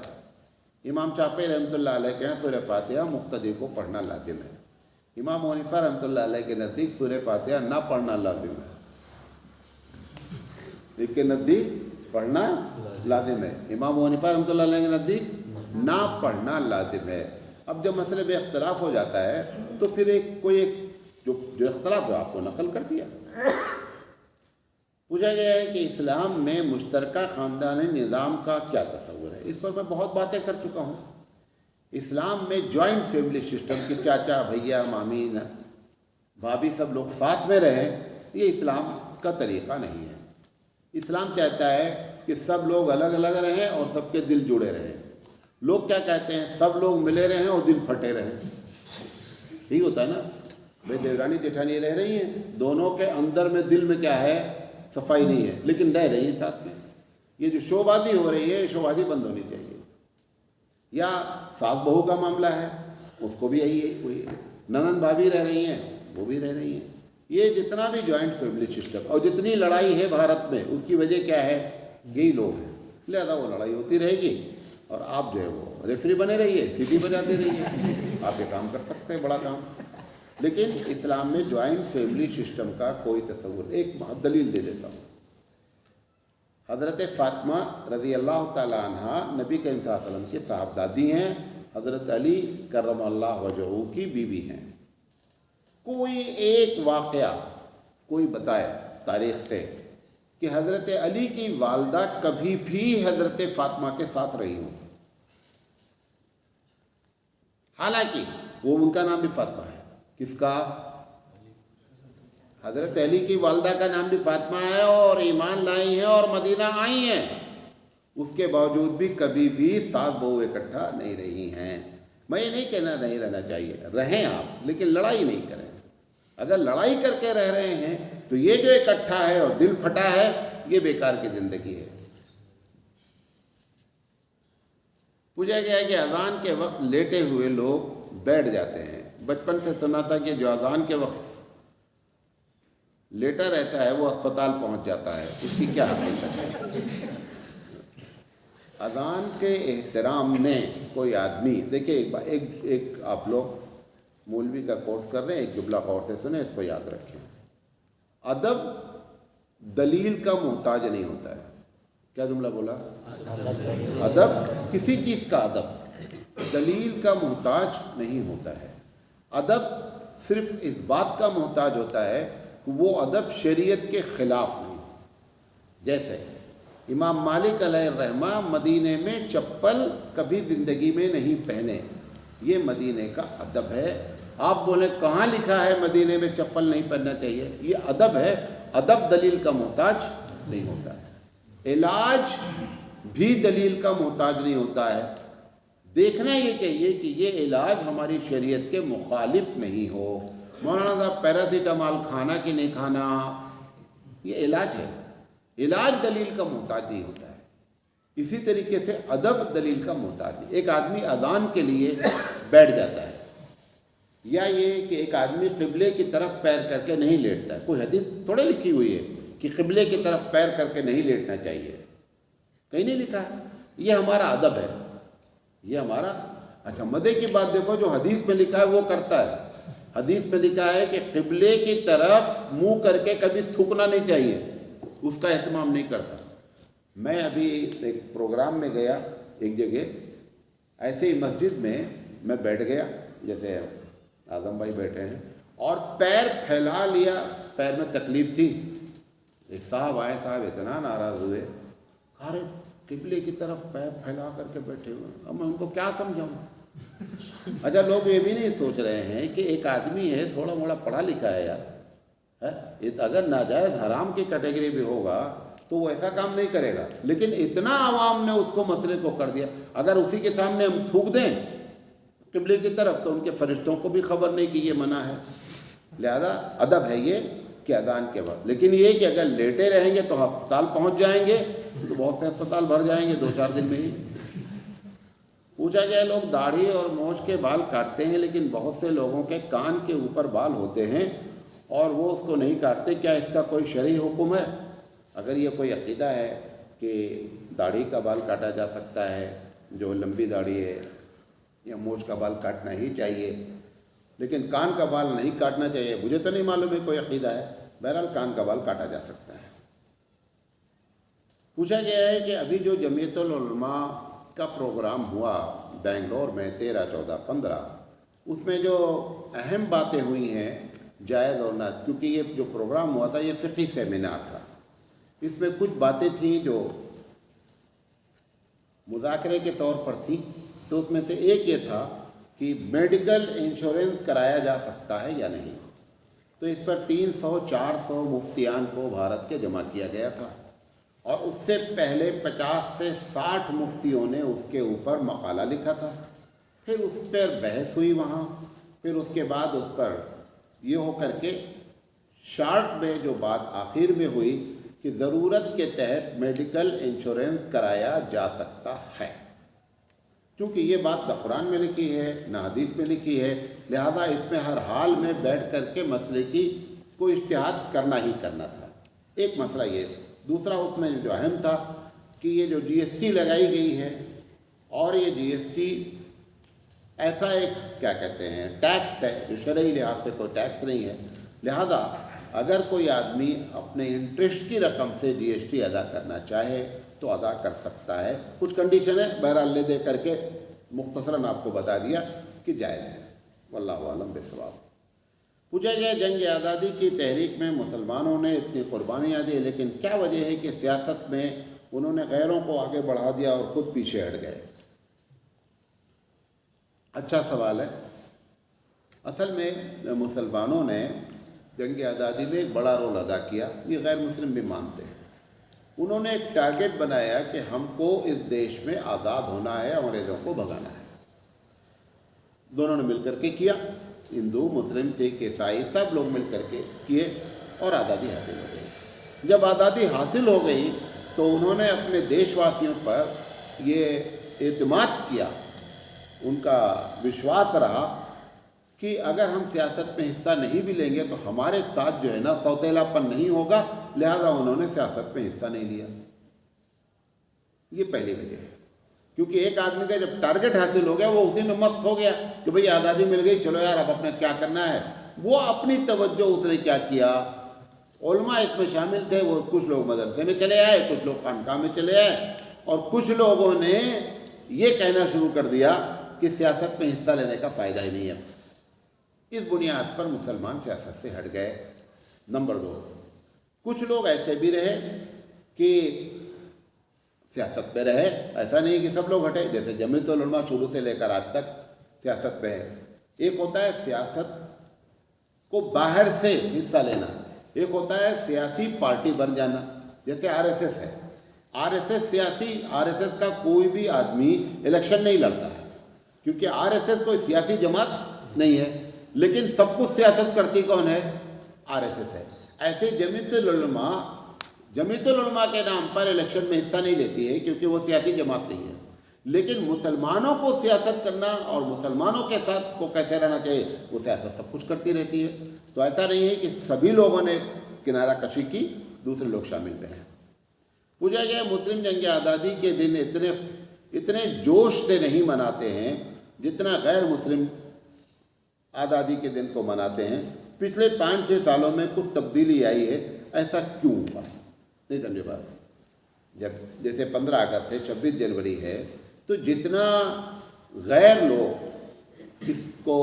امام شافعی رحمۃ اللہ علیہ کے ہیں سورہ فاتحہ مقتدی کو پڑھنا لازم ہے. امام حنیفہ رحمۃ اللہ علیہ کے نزدیک سورہ فاتحہ نہ پڑھنا لازم ہے. ایک کے نزدیک پڑھنا لازم ہے، امام حنیفہ رحمۃ اللہ علیہ کے نزدیک نہ پڑھنا لازم ہے. اب جب مسئلے میں اختلاف ہو جاتا ہے تو پھر کوئی جو اختلاف ہے آپ کو نقل کر دیا. پوچھا گیا ہے کہ اسلام میں مشترکہ خاندانی نظام کا کیا تصور ہے؟ اس پر میں بہت باتیں کر چکا ہوں. اسلام میں جوائنٹ فیملی سسٹم کی چاچا بھیا مامی بھابھی سب لوگ ساتھ میں رہیں، یہ اسلام کا طریقہ نہیں ہے. اسلام چاہتا ہے کہ سب لوگ الگ الگ رہیں اور سب کے دل جڑے رہیں. لوگ کیا کہتے ہیں؟ سب لوگ ملے رہیں اور دل پھٹے رہیں. یہی ہوتا ہے نا بھائی، دیورانی جیٹھانی رہ رہی ہیں، دونوں کے اندر میں دل میں کیا ہے، صفائی نہیں ہے، لیکن رہ رہی ہیں ساتھ میں. یہ جو شو بازی ہو رہی ہے، شو بازی بند ہونی چاہیے. یا ساس بہو کا معاملہ ہے، اس کو بھی یہی ہے، کوئی ننند بھابھی رہ رہی ہیں، وہ بھی رہ رہی ہیں. یہ جتنا بھی جوائنٹ فیملی سسٹم اور جتنی لڑائی ہے بھارت میں، اس کی وجہ کیا ہے، یہی لوگ ہیں. لہذا وہ لڑائی ہوتی رہے گی اور آپ جو ہے وہ ریفری بنے رہیے، سیٹی بجاتے رہیے. آپ یہ کام کر سکتے ہیں، بڑا کام. لیکن اسلام میں جوائنٹ فیملی سسٹم کا کوئی تصور. ایک دلیل دے دیتا ہوں. حضرت فاطمہ رضی اللہ تعالیٰ عنہ نبی کریم صلی اللہ علیہ وسلم کی صاحبزادی ہیں، حضرت علی کرم اللہ وجہہ کی بیوی ہیں. کوئی ایک واقعہ کوئی بتائے تاریخ سے کہ حضرت علی کی والدہ کبھی بھی حضرت فاطمہ کے ساتھ رہی ہوں. حالانکہ وہ ان کا نام بھی فاطمہ ہے. کس کا؟ حضرت علی کی والدہ کا نام بھی فاطمہ ہے اور ایمان لائی ہیں اور مدینہ آئی ہیں. اس کے باوجود بھی کبھی بھی ساس بہو اکٹھا نہیں رہی ہیں. میں یہ نہیں کہنا نہیں رہنا چاہیے، رہیں آپ، لیکن لڑائی نہیں کریں. اگر لڑائی کر کے رہ رہے ہیں تو یہ جو اکٹھا ہے اور دل پھٹا ہے، یہ بیکار کی زندگی ہے. پوچھا گیا ہے کہ اذان کے وقت لیٹے ہوئے لوگ بیٹھ جاتے ہیں. بچپن سے سنا تھا کہ جو اذان کے وقت لیٹا رہتا ہے وہ اسپتال پہنچ جاتا ہے. اس کی کیا حقیقت ہے؟ اذان کے احترام میں کوئی آدمی، دیکھیں ایک آپ لوگ مولوی کا کورس کر رہے ہیں، ایک جملہ غور سے سنیں، اس کو یاد رکھیں. ادب دلیل کا محتاج نہیں ہوتا ہے. کیا جملہ بولا؟ ادب کسی چیز کا ادب دلیل کا محتاج نہیں ہوتا ہے. ادب صرف اس بات کا محتاج ہوتا ہے کہ وہ ادب شریعت کے خلاف نہیں. جیسے امام مالک علیہ الرحمہ مدینے میں چپل کبھی زندگی میں نہیں پہنے، یہ مدینے کا ادب ہے. آپ بولیں کہاں لکھا ہے مدینے میں چپل نہیں پہننا چاہیے؟ یہ ادب ہے. ادب دلیل کا محتاج نہیں ہوتا ہے. علاج بھی دلیل کا محتاج نہیں ہوتا ہے. دیکھنا یہ چاہیے کہ یہ علاج ہماری شریعت کے مخالف نہیں ہو. مولانا صاحب پیراسیٹامال کھانا کہ نہیں کھانا، یہ علاج ہے. علاج دلیل کا محتاج نہیں ہوتا ہے. اسی طریقے سے ادب دلیل کا محتاج نہیں. ایک آدمی اذان کے لیے بیٹھ جاتا ہے، یا یہ کہ ایک آدمی قبلے کی طرف پیر کر کے نہیں لیٹتا ہے. کوئی حدیث تھوڑے لکھی ہوئی ہے کہ قبلے کی طرف پیر کر کے نہیں لیٹنا چاہیے، کہیں نہیں لکھا ہے. یہ ہمارا ادب ہے، یہ ہمارا. اچھا مزے کی بات دیکھو، جو حدیث میں لکھا ہے وہ کرتا ہے. حدیث میں لکھا ہے کہ قبلے کی طرف منہ کر کے کبھی تھوکنا نہیں چاہیے، اس کا اہتمام نہیں کرتا. میں ابھی ایک پروگرام میں گیا ایک جگہ، ایسے ہی مسجد میں بیٹھ گیا، جیسے اعظم بھائی بیٹھے ہیں، اور پیر پھیلا لیا. پیر میں تکلیف تھی. ایک صاحب آئے، صاحب اتنا ناراض ہوئے، ارے قبلے کی طرف پیر پھیلا کر کے بیٹھے ہوئے، اب میں ان کو کیا سمجھاؤں. اچھا لوگ یہ بھی نہیں سوچ رہے ہیں کہ ایک آدمی ہے تھوڑا موڑا پڑھا لکھا ہے یار، اگر ناجائز حرام کی کیٹیگری بھی ہوگا تو وہ ایسا کام نہیں کرے گا. لیکن اتنا عوام نے اس کو مسئلے کو کر دیا. اگر اسی کے سامنے ہم تھوک دیں قبلے کی طرف تو ان کے فرشتوں کو بھی خبر نہیں کہ یہ منع ہے. لہذا ادب ہے یہ کہ اذان کے وقت. لیکن یہ کہ اگر لیٹے رہیں گے تو ہسپتال پہنچ جائیں گے، تو بہت سے ہسپتال بھر جائیں گے 2-4 دن میں ہی. پوچھا جائے لوگ داڑھی اور مونچھ کے بال کاٹتے ہیں، لیکن بہت سے لوگوں کے کان کے اوپر بال ہوتے ہیں اور وہ اس کو نہیں کاٹتے. کیا اس کا کوئی شرعی حکم ہے؟ اگر یہ کوئی عقیدہ ہے کہ داڑھی کا بال کاٹا جا سکتا ہے، جو لمبی داڑھی ہے، یا مونچھ کا بال کاٹنا ہی چاہیے، لیکن کان کا بال نہیں کاٹنا چاہیے، مجھے تو نہیں معلوم ہے کوئی عقیدہ ہے. بہرحال کان کا بال کاٹا جا سکتا ہے. پوچھا گیا ہے کہ ابھی جو جمعیت العلماء کا پروگرام ہوا بنگلور میں 13، 14، 15، اس میں جو اہم باتیں ہوئی ہیں جائز اور نہ، کیونکہ یہ جو پروگرام ہوا تھا یہ فقہی سیمینار تھا، اس میں کچھ باتیں تھیں جو مذاکرے کے طور پر تھیں. تو اس میں سے ایک یہ تھا کہ میڈیکل انشورنس کرایا جا سکتا ہے یا نہیں. تو اس پر 300-400 مفتیان کو بھارت کے جمع کیا گیا تھا، اور اس سے پہلے 50 سے 60 مفتیوں نے اس کے اوپر مقالہ لکھا تھا. پھر اس پر بحث ہوئی وہاں، پھر اس کے بعد اس پر یہ ہو کر کے شارٹ میں جو بات آخر میں ہوئی کہ ضرورت کے تحت میڈیکل انشورنس کرایا جا سکتا ہے، کیونکہ یہ بات نہ قرآن میں لکھی ہے نہ حدیث میں لکھی ہے، لہذا اس میں ہر حال میں بیٹھ کر کے مسئلے کی کوئی اجتہاد کرنا ہی کرنا تھا۔ ایک مسئلہ یہ، دوسرا اس میں جو اہم تھا کہ یہ جو جی ایس ٹی لگائی گئی ہے، اور یہ جی ایس ٹی ایسا ایک کیا کہتے ہیں ٹیکس ہے جو شرعی لحاظ سے کوئی ٹیکس نہیں ہے، لہذا اگر کوئی آدمی اپنے انٹرسٹ کی رقم سے جی ایس ٹی ادا کرنا چاہے تو ادا کر سکتا ہے، کچھ کنڈیشن ہے، بہرحال لے دے کر کے مختصراً آپ کو بتا دیا کہ جائز ہے۔ واللہ اعلم بالصواب۔ پوچھا گیا جنگ آزادی کی تحریک میں مسلمانوں نے اتنی قربانیاں دی، لیکن کیا وجہ ہے کہ سیاست میں انہوں نے غیروں کو آگے بڑھا دیا اور خود پیچھے ہٹ گئے؟ اچھا سوال ہے۔ اصل میں مسلمانوں نے جنگ آزادی میں ایک بڑا رول ادا کیا، یہ غیر مسلم بھی مانتے ہیں۔ انہوں نے ایک ٹارگٹ بنایا کہ ہم کو اس دیش میں آزاد ہونا ہے، انگریزوں کو بھگانا ہے۔ دونوں نے مل کر کے کیا، ہندو مسلم سکھ عیسائی سب لوگ مل کر کے کیے اور آزادی حاصل ہو گئی۔ جب آزادی حاصل ہو گئی تو انہوں نے اپنے دیش واسیوں پر یہ اعتماد کیا، ان کا وشواس رہا کہ اگر ہم سیاست میں حصہ نہیں بھی لیں گے تو ہمارے ساتھ جو ہے نا سوتیلا پن نہیں ہوگا، لہذا انہوں نے سیاست میں حصہ نہیں لیا۔ یہ پہلی وجہ ہے، کیونکہ ایک آدمی کا جب ٹارگٹ حاصل ہو گیا وہ اسی میں مست ہو گیا کہ بھئی آزادی مل گئی، چلو یار اب اپنے کیا کرنا ہے۔ وہ اپنی توجہ اس نے کیا کیا، علماء اس میں شامل تھے، وہ کچھ لوگ مدرسے میں چلے آئے، کچھ لوگ خانقاہ میں چلے آئے، اور کچھ لوگوں نے یہ کہنا شروع کر دیا کہ سیاست میں حصہ لینے کا فائدہ ہی نہیں ہے۔ اس بنیاد پر مسلمان سیاست سے ہٹ گئے۔ نمبر 2، کچھ لوگ ایسے بھی رہے کہ سیاست پہ رہے، ایسا نہیں کہ سب لوگ ہٹے، جیسے جمعیت العلماء شروع سے لے کر آج تک سیاست پہ ہے۔ ایک ہوتا ہے سیاست کو باہر سے حصہ لینا، ایک ہوتا ہے سیاسی پارٹی بن جانا، جیسے آر ایس ایس ہے۔ آر ایس ایس کا کوئی بھی آدمی الیکشن نہیں لڑتا ہے، کیونکہ آر ایس ایس کوئی سیاسی جماعت نہیں ہے، لیکن سب کچھ سیاست کرتی کون ہے؟ آر ایس ایس ہے۔ ایسے جمعیت العلماء کے نام پر الیکشن میں حصہ نہیں لیتی ہے، کیونکہ وہ سیاسی جماعت نہیں ہے، لیکن مسلمانوں کو سیاست کرنا اور مسلمانوں کے ساتھ کو کیسے رہنا چاہیے، وہ سیاست سب کچھ کرتی رہتی ہے۔ تو ایسا نہیں ہے کہ سبھی لوگوں نے کنارہ کشی کی، دوسرے لوگ شامل بھی ہیں۔ پوچھا گیا مسلم جنگ آزادی کے دن اتنے جوش سے نہیں مناتے ہیں جتنا غیر مسلم آزادی کے دن کو مناتے ہیں، پچھلے 5-6 سالوں میں کچھ تبدیلی آئی ہے، ایسا کیوں ہوا؟ نہیں سمجھے بات؟ جب جیسے 15 اگست ہے، 26 جنوری ہے، تو جتنا غیر لوگ اس کو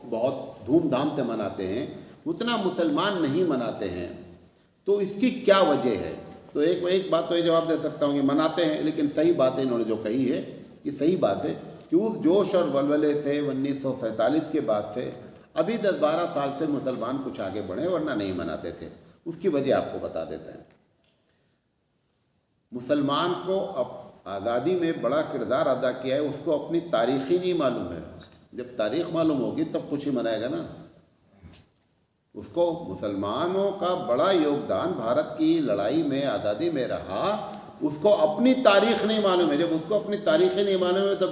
بہت دھوم دھام سے مناتے ہیں اتنا مسلمان نہیں مناتے ہیں، تو اس کی کیا وجہ ہے؟ تو ایک بات تو یہ جواب دے سکتا ہوں کہ مناتے ہیں، لیکن صحیح بات ہے انہوں نے جو کہی ہے یہ صحیح بات ہے کہ اس جوش اور ولولے سے 1947 کے بعد سے ابھی 10-12 سال سے مسلمان کچھ آگے بڑھے، ورنہ نہیں مناتے تھے۔ اس کی وجہ آپ کو بتا دیتے ہیں۔ مسلمان کو اب آزادی میں بڑا کردار ادا کیا ہے، اس کو اپنی تاریخ ہی نہیں معلوم ہے۔ جب تاریخ معلوم ہوگی تب خوشی منائے گا نا۔ اس کو مسلمانوں کا بڑا یوگدان بھارت کی لڑائی میں آزادی میں رہا، اس کو اپنی تاریخ نہیں معلوم ہے۔ جب اس کو اپنی تاریخ ہی نہیں معلوم ہے تو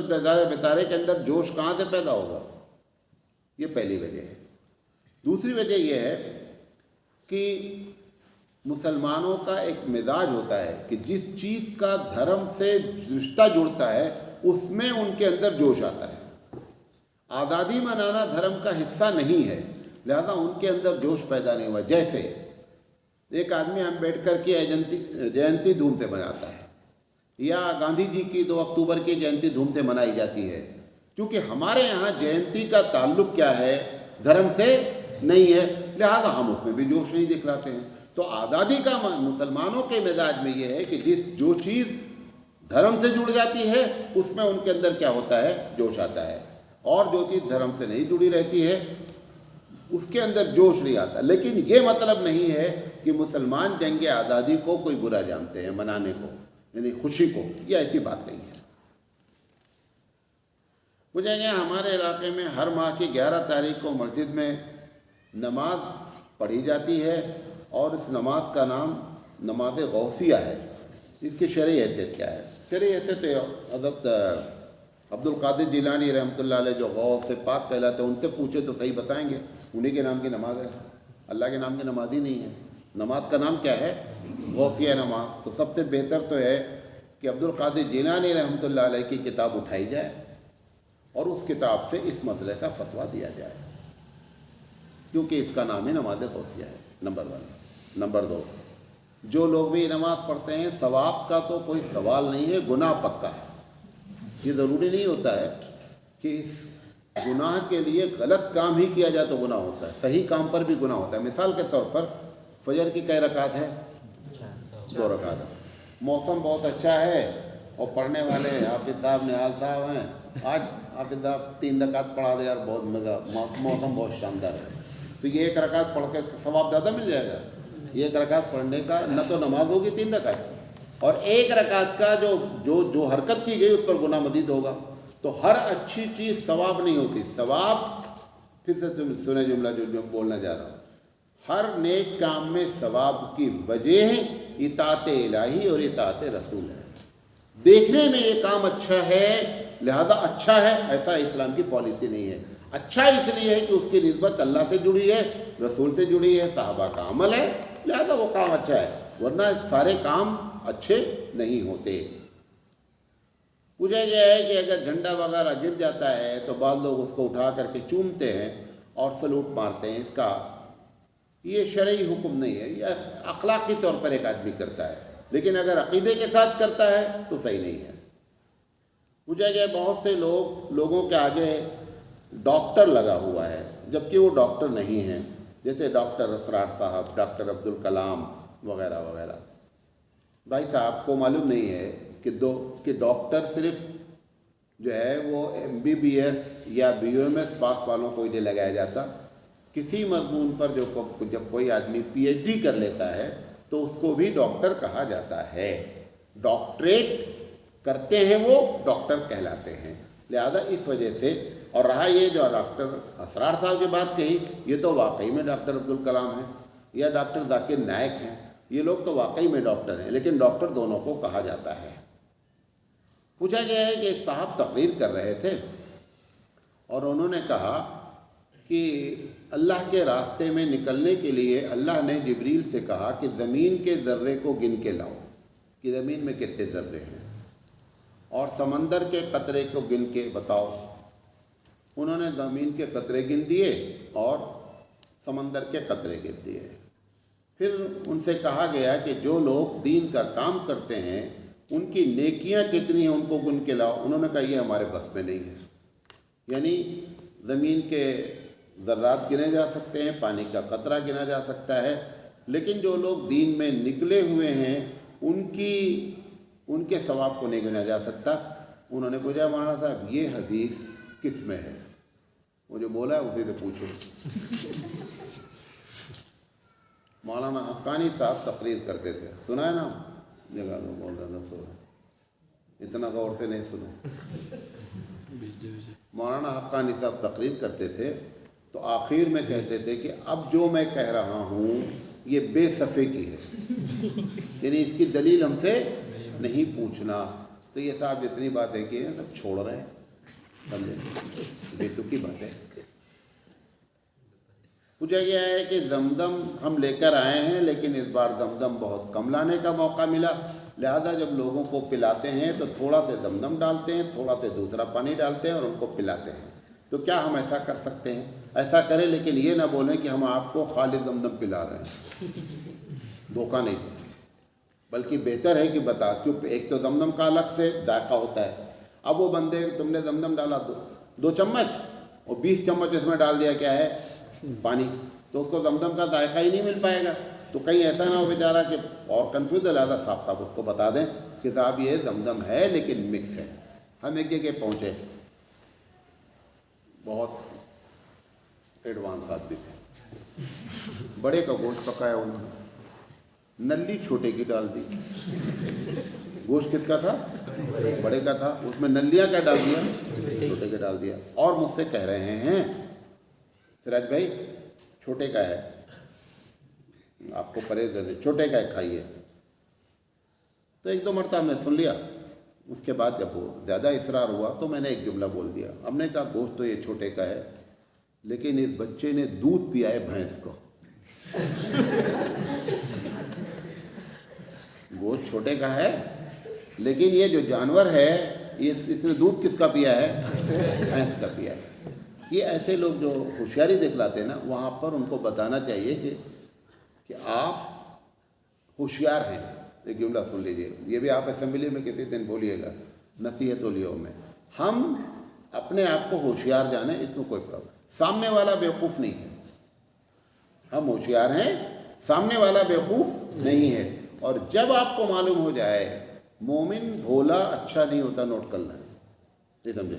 بیچارے کے اندر جوش کہاں سے پیدا ہوگا؟ یہ پہلی وجہ ہے۔ دوسری وجہ یہ ہے کہ مسلمانوں کا ایک مزاج ہوتا ہے کہ جس چیز کا دھرم سے رشتہ جڑتا ہے اس میں ان کے اندر جوش آتا ہے۔ آزادی منانا دھرم کا حصہ نہیں ہے، لہذا ان کے اندر جوش پیدا نہیں ہوا۔ جیسے ایک آدمی امبیڈکر کی جینتی دھوم سے مناتا ہے، یا گاندھی جی کی 2 اکتوبر کی جینتی دھوم سے منائی جاتی ہے، کیونکہ ہمارے یہاں جینتی کا تعلق کیا ہے؟ دھرم سے نہیں ہے، لہذا ہم اس میں بھی جوش نہیں دکھلاتے ہیں۔ تو آزادی کا مسلمانوں کے مزاج میں یہ ہے کہ جو چیز دھرم سے جڑ جاتی ہے اس میں ان کے اندر کیا ہوتا ہے؟ جوش آتا ہے، اور جو چیز دھرم سے نہیں جڑی رہتی ہے اس کے اندر جوش نہیں آتا۔ لیکن یہ مطلب نہیں ہے کہ مسلمان جنگ آزادی کو کوئی برا جانتے ہیں، منانے کو، یعنی خوشی کو، یہ ایسی بات نہیں ہے۔ پوچھیں گے ہمارے علاقے میں ہر ماہ کی 11 تاریخ کو مسجد میں نماز پڑھی جاتی ہے اور اس نماز کا نام نماز غوثیہ ہے، اس کی شرعی حیثیت کیا ہے؟ شرعی حیثیت حضرت عبد القادر جیلانی رحمۃ اللہ علیہ جو غوث سے پاک کہلاتے ہیں، ان سے پوچھے تو صحیح بتائیں گے، انہی کے نام کی نماز ہے، اللہ کے نام کی نماز ہی نہیں ہے۔ نماز کا نام کیا ہے؟ غوثیہ نماز۔ تو سب سے بہتر تو ہے کہ عبد القادر جیلانی رحمۃ اللہ علیہ کی کتاب اٹھائی جائے اور اس کتاب سے اس مسئلے کا فتویٰ دیا جائے، کیونکہ اس کا نام ہی نماز غوثیہ ہے، نمبر 1۔ نمبر 2، جو لوگ بھی نماز پڑھتے ہیں ثواب کا تو کوئی سوال نہیں ہے، گناہ پکا ہے۔ یہ ضروری نہیں ہوتا ہے کہ اس گناہ کے لیے غلط کام ہی کیا جائے تو گناہ ہوتا ہے، صحیح کام پر بھی گناہ ہوتا ہے۔ مثال کے طور پر فجر کی کئی رکعت ہے؟ 2 رکعت ہے۔ موسم بہت اچھا ہے اور پڑھنے والے حافظ صاحب نیاز صاحب ہیں، آج حافظ صاحب 3 رکعت پڑھا دے، اور بہت مزہ، موسم بہت شاندار ہے، تو یہ 1 رکعت پڑھ کے ثواب زیادہ مل جائے گا۔ یہ 1 رکعت پڑھنے کا نہ تو نماز ہوگی 3 رکعت کی، اور 1 رکعت کا جو حرکت کی گئی اس پر گناہ مزید ہوگا۔ تو ہر اچھی چیز ثواب نہیں ہوتی۔ ثواب، پھر سے سنے جملہ جو بولنا جا رہا ہوں، ہر نیک کام میں ثواب کی وجہ اطاعت الہی اور اطاعت رسول ہے۔ دیکھنے میں یہ کام اچھا ہے لہذا اچھا ہے، ایسا اسلام کی پالیسی نہیں ہے۔ اچھا اس لیے ہے کہ اس کی نسبت اللہ سے جڑی ہے، رسول سے جڑی ہے، صحابہ کا عمل ہے، لہذا وہ کام اچھا ہے، ورنہ سارے کام اچھے نہیں ہوتے۔ پوچھا گیا ہے کہ اگر جھنڈا وغیرہ گر جاتا ہے تو بعض لوگ اس کو اٹھا کر کے چومتے ہیں اور سلوٹ مارتے ہیں، اس کا یہ شرعی حکم نہیں ہے، یہ اخلاقی طور پر ایک آدمی کرتا ہے، لیکن اگر عقیدے کے ساتھ کرتا ہے تو صحیح نہیں ہے۔ پوچھا گیا بہت سے لوگوں کے آگے ڈاکٹر لگا ہوا ہے جبکہ وہ ڈاکٹر نہیں ہیں، جیسے ڈاکٹر اسرار صاحب، ڈاکٹر عبدالکلام وغیرہ وغیرہ۔ بھائی صاحب کو معلوم نہیں ہے کہ ڈاکٹر صرف جو ہے وہ MBBS یا BOMS پاس والوں کو نہیں لگایا جاتا۔ کسی مضمون پر جب کوئی آدمی PhD کر لیتا ہے تو اس کو بھی ڈاکٹر کہا جاتا ہے، ڈاکٹریٹ کرتے ہیں وہ ڈاکٹر کہلاتے ہیں۔ لہذا اس وجہ سے، اور رہا یہ جو ڈاکٹر اسرار صاحب کی بات کہی، یہ تو واقعی میں ڈاکٹر عبدالکلام ہیں یا ڈاکٹر ذاکر نائک ہیں، یہ لوگ تو واقعی میں ڈاکٹر ہیں، لیکن ڈاکٹر دونوں کو کہا جاتا ہے۔ پوچھا گیا ہے کہ ایک صاحب تقریر کر رہے تھے اور انہوں نے کہا کہ اللہ کے راستے میں نکلنے کے لیے اللہ نے جبریل سے کہا کہ زمین کے ذرے کو گن کے لاؤ کہ زمین میں کتنے ذرے ہیں، اور سمندر کے قطرے کو گن کے بتاؤ۔ انہوں نے زمین کے قطرے گن دیے اور سمندر کے قطرے گن دیے۔ پھر ان سے کہا گیا کہ جو لوگ دین کا کام کرتے ہیں ان کی نیکیاں کتنی ہیں ان کو گن کے لاؤ۔ انہوں نے کہا یہ ہمارے بس میں نہیں ہے، یعنی زمین کے ذرات گنے جا سکتے ہیں، پانی کا قطرہ گنا جا سکتا ہے، لیکن جو لوگ دین میں نکلے ہوئے ہیں ان کے ثواب کو نہیں گنا جا سکتا۔ انہوں نے پوچھا مولانا صاحب یہ حدیث کس میں ہے؟ وہ جو بولا ہے اسی سے پوچھو۔ مولانا حقانی صاحب تقریر کرتے تھے، سنا ہے نا؟ جگہ دو، بہت زیادہ سو رہے، اتنا غور سے نہیں سنا۔ مولانا حقانی صاحب تقریر کرتے تھے تو آخر میں کہتے تھے کہ اب جو میں کہہ رہا ہوں یہ بے صفے کی ہے، یعنی اس کی دلیل ہم سے نہیں پوچھنا۔ تو یہ صاحب جتنی باتیں کی ہیں سب چھوڑ رہے ہیں، سمجھے، بے تکی باتیں۔ پوچھا گیا ہے کہ زمزم ہم لے کر آئے ہیں لیکن اس بار زمزم بہت کم لانے کا موقع ملا، لہذا جب لوگوں کو پلاتے ہیں تو تھوڑا سے زمزم ڈالتے ہیں، تھوڑا سے دوسرا پانی ڈالتے ہیں اور ان کو پلاتے ہیں۔ تو کیا ہم ایسا کر سکتے ہیں؟ ایسا کریں، لیکن یہ نہ بولیں کہ ہم آپ کو خالص زمزم پلا رہے ہیں، دھوکہ نہیں دیں، بلکہ بہتر ہے کہ بتا، کیوں ایک تو زمزم کا الگ سے ذائقہ ہوتا ہے۔ اب وہ بندے تم نے زمزم ڈالا 2 چمچ اور 20 چمچ اس میں ڈال دیا کیا ہے پانی، تو اس کو زمزم کا ذائقہ ہی نہیں مل پائے گا۔ تو کہیں ایسا نہ ہو بیچارہ کہ اور کنفیوز ہے، لہٰذا صاف صاف اس کو بتا دیں کہ صاحب یہ زمزم ہے لیکن مکس ہے۔ ہم ایک جگہ پہنچے، بہت ایڈوانس آدمی تھے، بڑے کا گوشت پکایا انہوں نے، نلی چھوٹے کی ڈال دی۔ گوشت کس کا تھا؟ بڑے کا تھا، اس میں نلیاں کیا ڈال دیا؟ چھوٹے کا ڈال دیا. اور مجھ سے کہہ رہے ہیں سراج بھائی چھوٹے کا ہے, آپ کو پرہیز ہے, چھوٹے کا ہے کھائیے. تو ایک دو مرتبہ ہم نے سن لیا. اس کے بعد جب وہ زیادہ اصرار ہوا تو میں نے ایک جملہ بول دیا. ہم نے کہا گوشت تو یہ چھوٹے کا ہے, لیکن اس بچے نے دودھ پیا ہے بھینس کو. گوشت چھوٹے کا ہے, لیکن یہ جو جانور ہے اس نے دودھ کس کا پیا ہے؟ بھینس کا پیا ہے. یہ ایسے لوگ جو ہوشیاری دکھلاتے ہیں نا, وہاں پر ان کو بتانا چاہیے کہ آپ ہوشیار ہیں. ایک جملہ سن لیجیے, یہ بھی آپ اسمبلی میں کسی دن بولیے گا, نصیحت ولیوں میں. ہم اپنے آپ کو ہوشیار جانیں, اس میں کوئی پرابلم. سامنے والا بیوقوف نہیں ہے. ہم ہوشیار ہیں, سامنے والا بیوقوف نہیں ہے. اور جب آپ کو معلوم ہو جائے مومن بھولا اچھا نہیں ہوتا, نوٹ کرنا ہے, یہ سمجھے.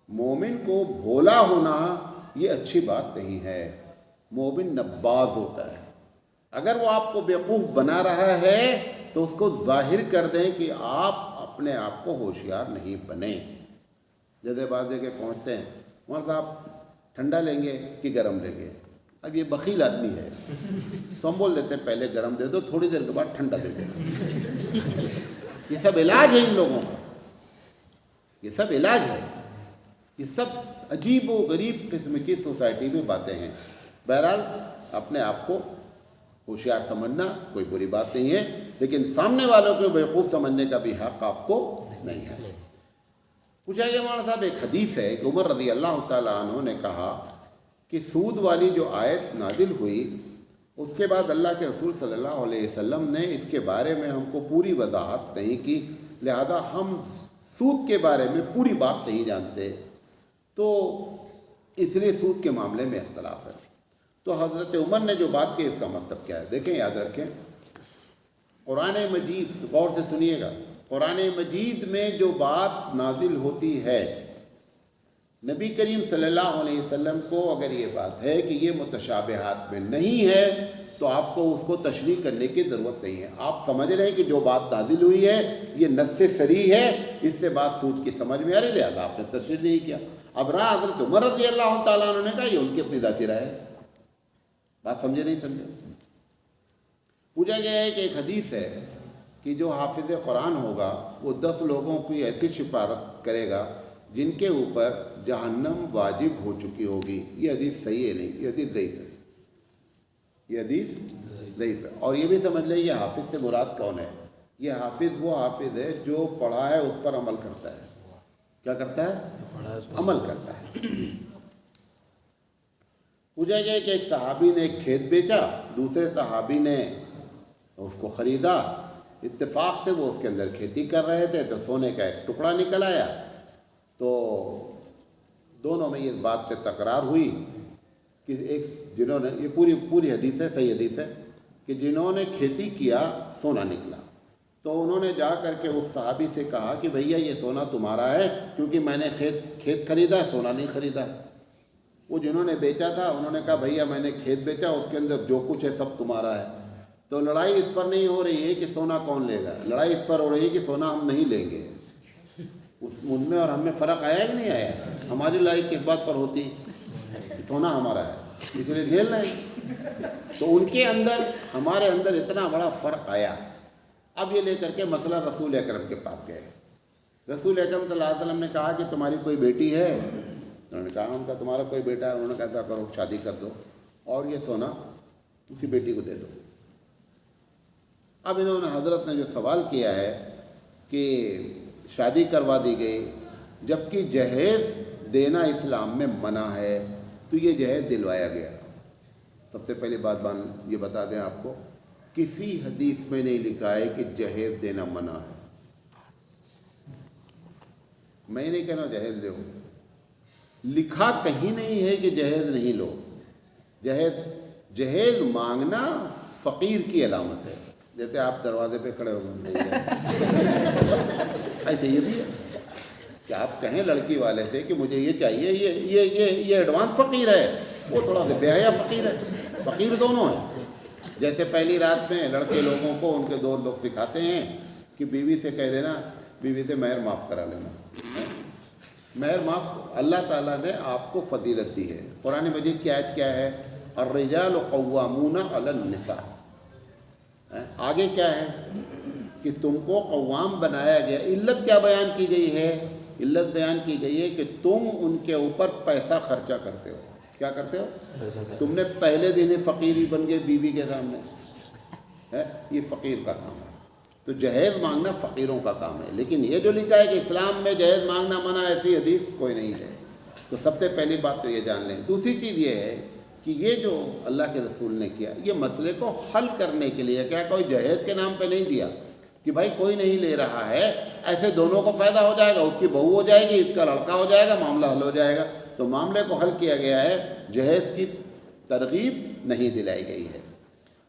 مومن کو بھولا ہونا یہ اچھی بات نہیں ہے. مومن نباز ہوتا ہے. اگر وہ آپ کو بیوقوف بنا رہا ہے تو اس کو ظاہر کر دیں کہ آپ اپنے آپ کو ہوشیار نہیں بنیں. جیسے بعض جگہ پہنچتے ہیں, وہاں صاحب ٹھنڈا لیں گے کہ گرم لیں گے. اب یہ بخیل آدمی ہے تو ہم بول دیتے ہیں پہلے گرم دے دو, تھوڑی دیر کے بعد ٹھنڈا دے دو. یہ سب علاج ہے ان لوگوں کا, یہ سب علاج ہے. یہ سب عجیب و غریب قسم کی سوسائٹی میں باتیں ہیں. بہرحال اپنے آپ کو ہوشیار سمجھنا کوئی بری بات نہیں ہے, لیکن سامنے والوں کو بیوقوف سمجھنے کا بھی حق آپ کو نہیں ہے. پوچھا گیا مولانا صاحب ایک حدیث ہے کہ عمر رضی اللہ تعالیٰ عنہ نے کہا کہ سود والی جو آیت نازل ہوئی اس کے بعد اللہ کے رسول صلی اللہ علیہ وسلم نے اس کے بارے میں ہم کو پوری وضاحت نہیں کی, لہذا ہم سود کے بارے میں پوری بات نہیں جانتے, تو اس لیے سود کے معاملے میں اختلاف ہے. تو حضرت عمر نے جو بات کی اس کا مطلب کیا ہے دیکھیں, یاد رکھیں. قرآن مجید, غور سے سنیے گا, قرآن مجید میں جو بات نازل ہوتی ہے, نبی کریم صلی اللہ علیہ وسلم کو اگر یہ بات ہے کہ یہ متشابہات میں نہیں ہے تو آپ کو اس کو تشریح کرنے کی ضرورت نہیں ہے. آپ سمجھ رہے ہیں کہ جو بات نازل ہوئی ہے یہ نص صریح ہے, اس سے بات سود کی سمجھ میں آ رہی, لہٰذا آپ نے تشریح نہیں کیا. اب رہا حضرت عمر رضی اللہ تعالیٰ عنہ نے کہا یہ ان کی اپنی ذاتی رائے ہے. بات سمجھے نہیں سمجھے. پوچھا گیا ہے کہ ایک حدیث ہے کہ جو حافظ قرآن ہوگا وہ 10 لوگوں کی ایسی شفاعت کرے گا جن کے اوپر جہنم واجب ہو چکی ہوگی. یہ حدیث صحیح ہے نہیں, یہ حدیث ضعیف ہے, یہ حدیث ضعیف ہے. اور یہ بھی سمجھ لیں یہ حافظ سے مراد کون ہے. یہ حافظ وہ حافظ ہے جو پڑھا ہے اس پر عمل کرتا ہے. کیا کرتا ہے؟ عمل کرتا ہے. پوچھا گیا کہ ایک صحابی نے ایک کھیت بیچا, دوسرے صحابی نے اس کو خریدا. اتفاق سے وہ اس کے اندر کھیتی کر رہے تھے تو سونے کا ایک ٹکڑا نکل آیا. تو دونوں میں یہ بات پہ تکرار ہوئی کہ ایک جنہوں نے, یہ پوری حدیث ہے, صحیح حدیث ہے, کہ جنہوں نے کھیتی کیا سونا نکلا. تو انہوں نے جا کر کے اس صحابی سے کہا کہ بھیا یہ سونا تمہارا ہے کیونکہ میں نے کھیت خریدا ہے, سونا نہیں خریدا ہے. وہ جنہوں نے بیچا تھا انہوں نے کہا بھیا میں نے کھیت بیچا, اس کے اندر جو کچھ ہے سب تمہارا ہے. تو لڑائی اس پر نہیں ہو رہی ہے کہ سونا کون لے گا, لڑائی اس پر ہو رہی ہے کہ سونا ہم نہیں لیں گے. ان میں اور ہم میں فرق آیا کہ نہیں آیا؟ ہماری لڑائی کس بات پر ہوتی کہ سونا ہمارا ہے اس لیے جھیل رہے ہیں. تو ان کے اندر ہمارے اندر اتنا بڑا فرق آیا. اب یہ لے کر کے مسئلہ رسول اکرم کے پاس گئے. رسول اکرم صلی اللہ علیہ وسلم نے کہا کہ تمہاری کوئی بیٹی ہے؟ انہوں نے کہا ان کا تمہارا کوئی بیٹا ہے. انہوں نے کہا ایسا کرو شادی کر دو اور یہ سونا اسی بیٹی کو دے دو. اب انہوں نے حضرت نے جو سوال کیا ہے کہ شادی کروا دی گئی جبکہ جہیز دینا اسلام میں منع ہے, تو یہ جہیز دلوایا گیا. سب سے پہلی بات یہ بتا دیں آپ کو, کسی حدیث میں نہیں لکھا ہے کہ جہیز دینا منع ہے. میں نہیں کہہ رہا ہوں جہیز لو, لکھا کہیں نہیں ہے کہ جہیز نہیں لو. جہیز مانگنا فقیر کی علامت ہے. جیسے آپ دروازے پہ کھڑے ہو گئے ایسے یہ بھی ہے کہ آپ کہیں لڑکی والے سے کہ مجھے یہ چاہیے, یہ ایڈوانس فقیر ہے, وہ تھوڑا سا بے حیا فقیر ہے. فقیر دونوں ہیں. جیسے پہلی رات میں لڑکے لوگوں کو ان کے دو لوگ سکھاتے ہیں کہ بیوی سے کہہ دینا, بیوی سے مہر معاف کرا لینا. مہر معاف اللہ تعالیٰ نے آپ کو فضیلت دی ہے۔ قرآن مجید کی آیت کیا ہے؟ الرجال قوامون علی النساء۔ آگے کیا ہے کہ تم کو قوام بنایا گیا۔ علت کیا بیان کی گئی ہے؟ علت بیان کی گئی ہے کہ تم ان کے اوپر پیسہ خرچہ کرتے ہو۔ کیا کرتے ہو؟ تم نے پہلے دن ہی فقیر ہی بن گئے بیوی کے سامنے، یہ فقیر کا کام ہے۔ تو جہیز مانگنا فقیروں کا کام ہے، لیکن یہ جو لکھا ہے کہ اسلام میں جہیز مانگنا منع، ایسی حدیث کوئی نہیں ہے۔ تو سب سے پہلی بات تو یہ جان لیں۔ دوسری چیز یہ ہے کہ یہ جو اللہ کے رسول نے کیا، یہ مسئلے کو حل کرنے کے لیے، کیا کوئی جہیز کے نام پہ نہیں دیا کہ بھائی کوئی نہیں لے رہا ہے، ایسے دونوں کو فائدہ ہو جائے گا، اس کی بہو ہو جائے گی، اس کا لڑکا ہو جائے گا، معاملہ حل ہو جائے گا۔ تو معاملے کو حل کیا گیا ہے، جہیز کی ترغیب نہیں دلائی گئی ہے۔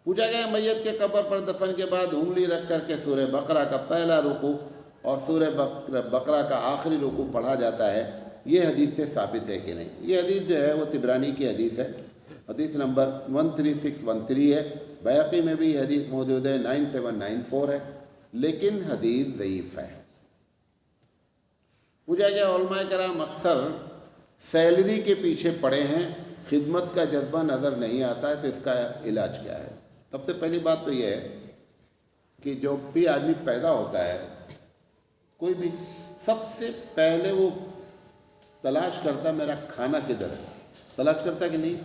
پوچھا گیا میت کے قبر پر دفن کے بعد انگلی رکھ کر کے سورہ بقرہ کا پہلا رکوع اور سورہ بقرہ کا آخری رکوع پڑھا جاتا ہے، یہ حدیث سے ثابت ہے کہ نہیں؟ یہ حدیث جو ہے وہ طبرانی کی حدیث ہے، حدیث نمبر 13613 ہے۔ بیہقی میں بھی حدیث موجود ہے، 9794 ہے، لیکن حدیث ضعیف ہے۔ پوچھا گیا علماء کرام اکثر سیلری کے پیچھے پڑے ہیں، خدمت کا جذبہ نظر نہیں آتا ہے، تو اس کا علاج کیا ہے؟ سب سے پہلی بات تو یہ ہے کہ جو بھی آدمی پیدا ہوتا ہے، کوئی بھی، سب سے پہلے وہ تلاش کرتا میرا کھانا کدھر ہے، تلاش کرتا کہ نہیں؟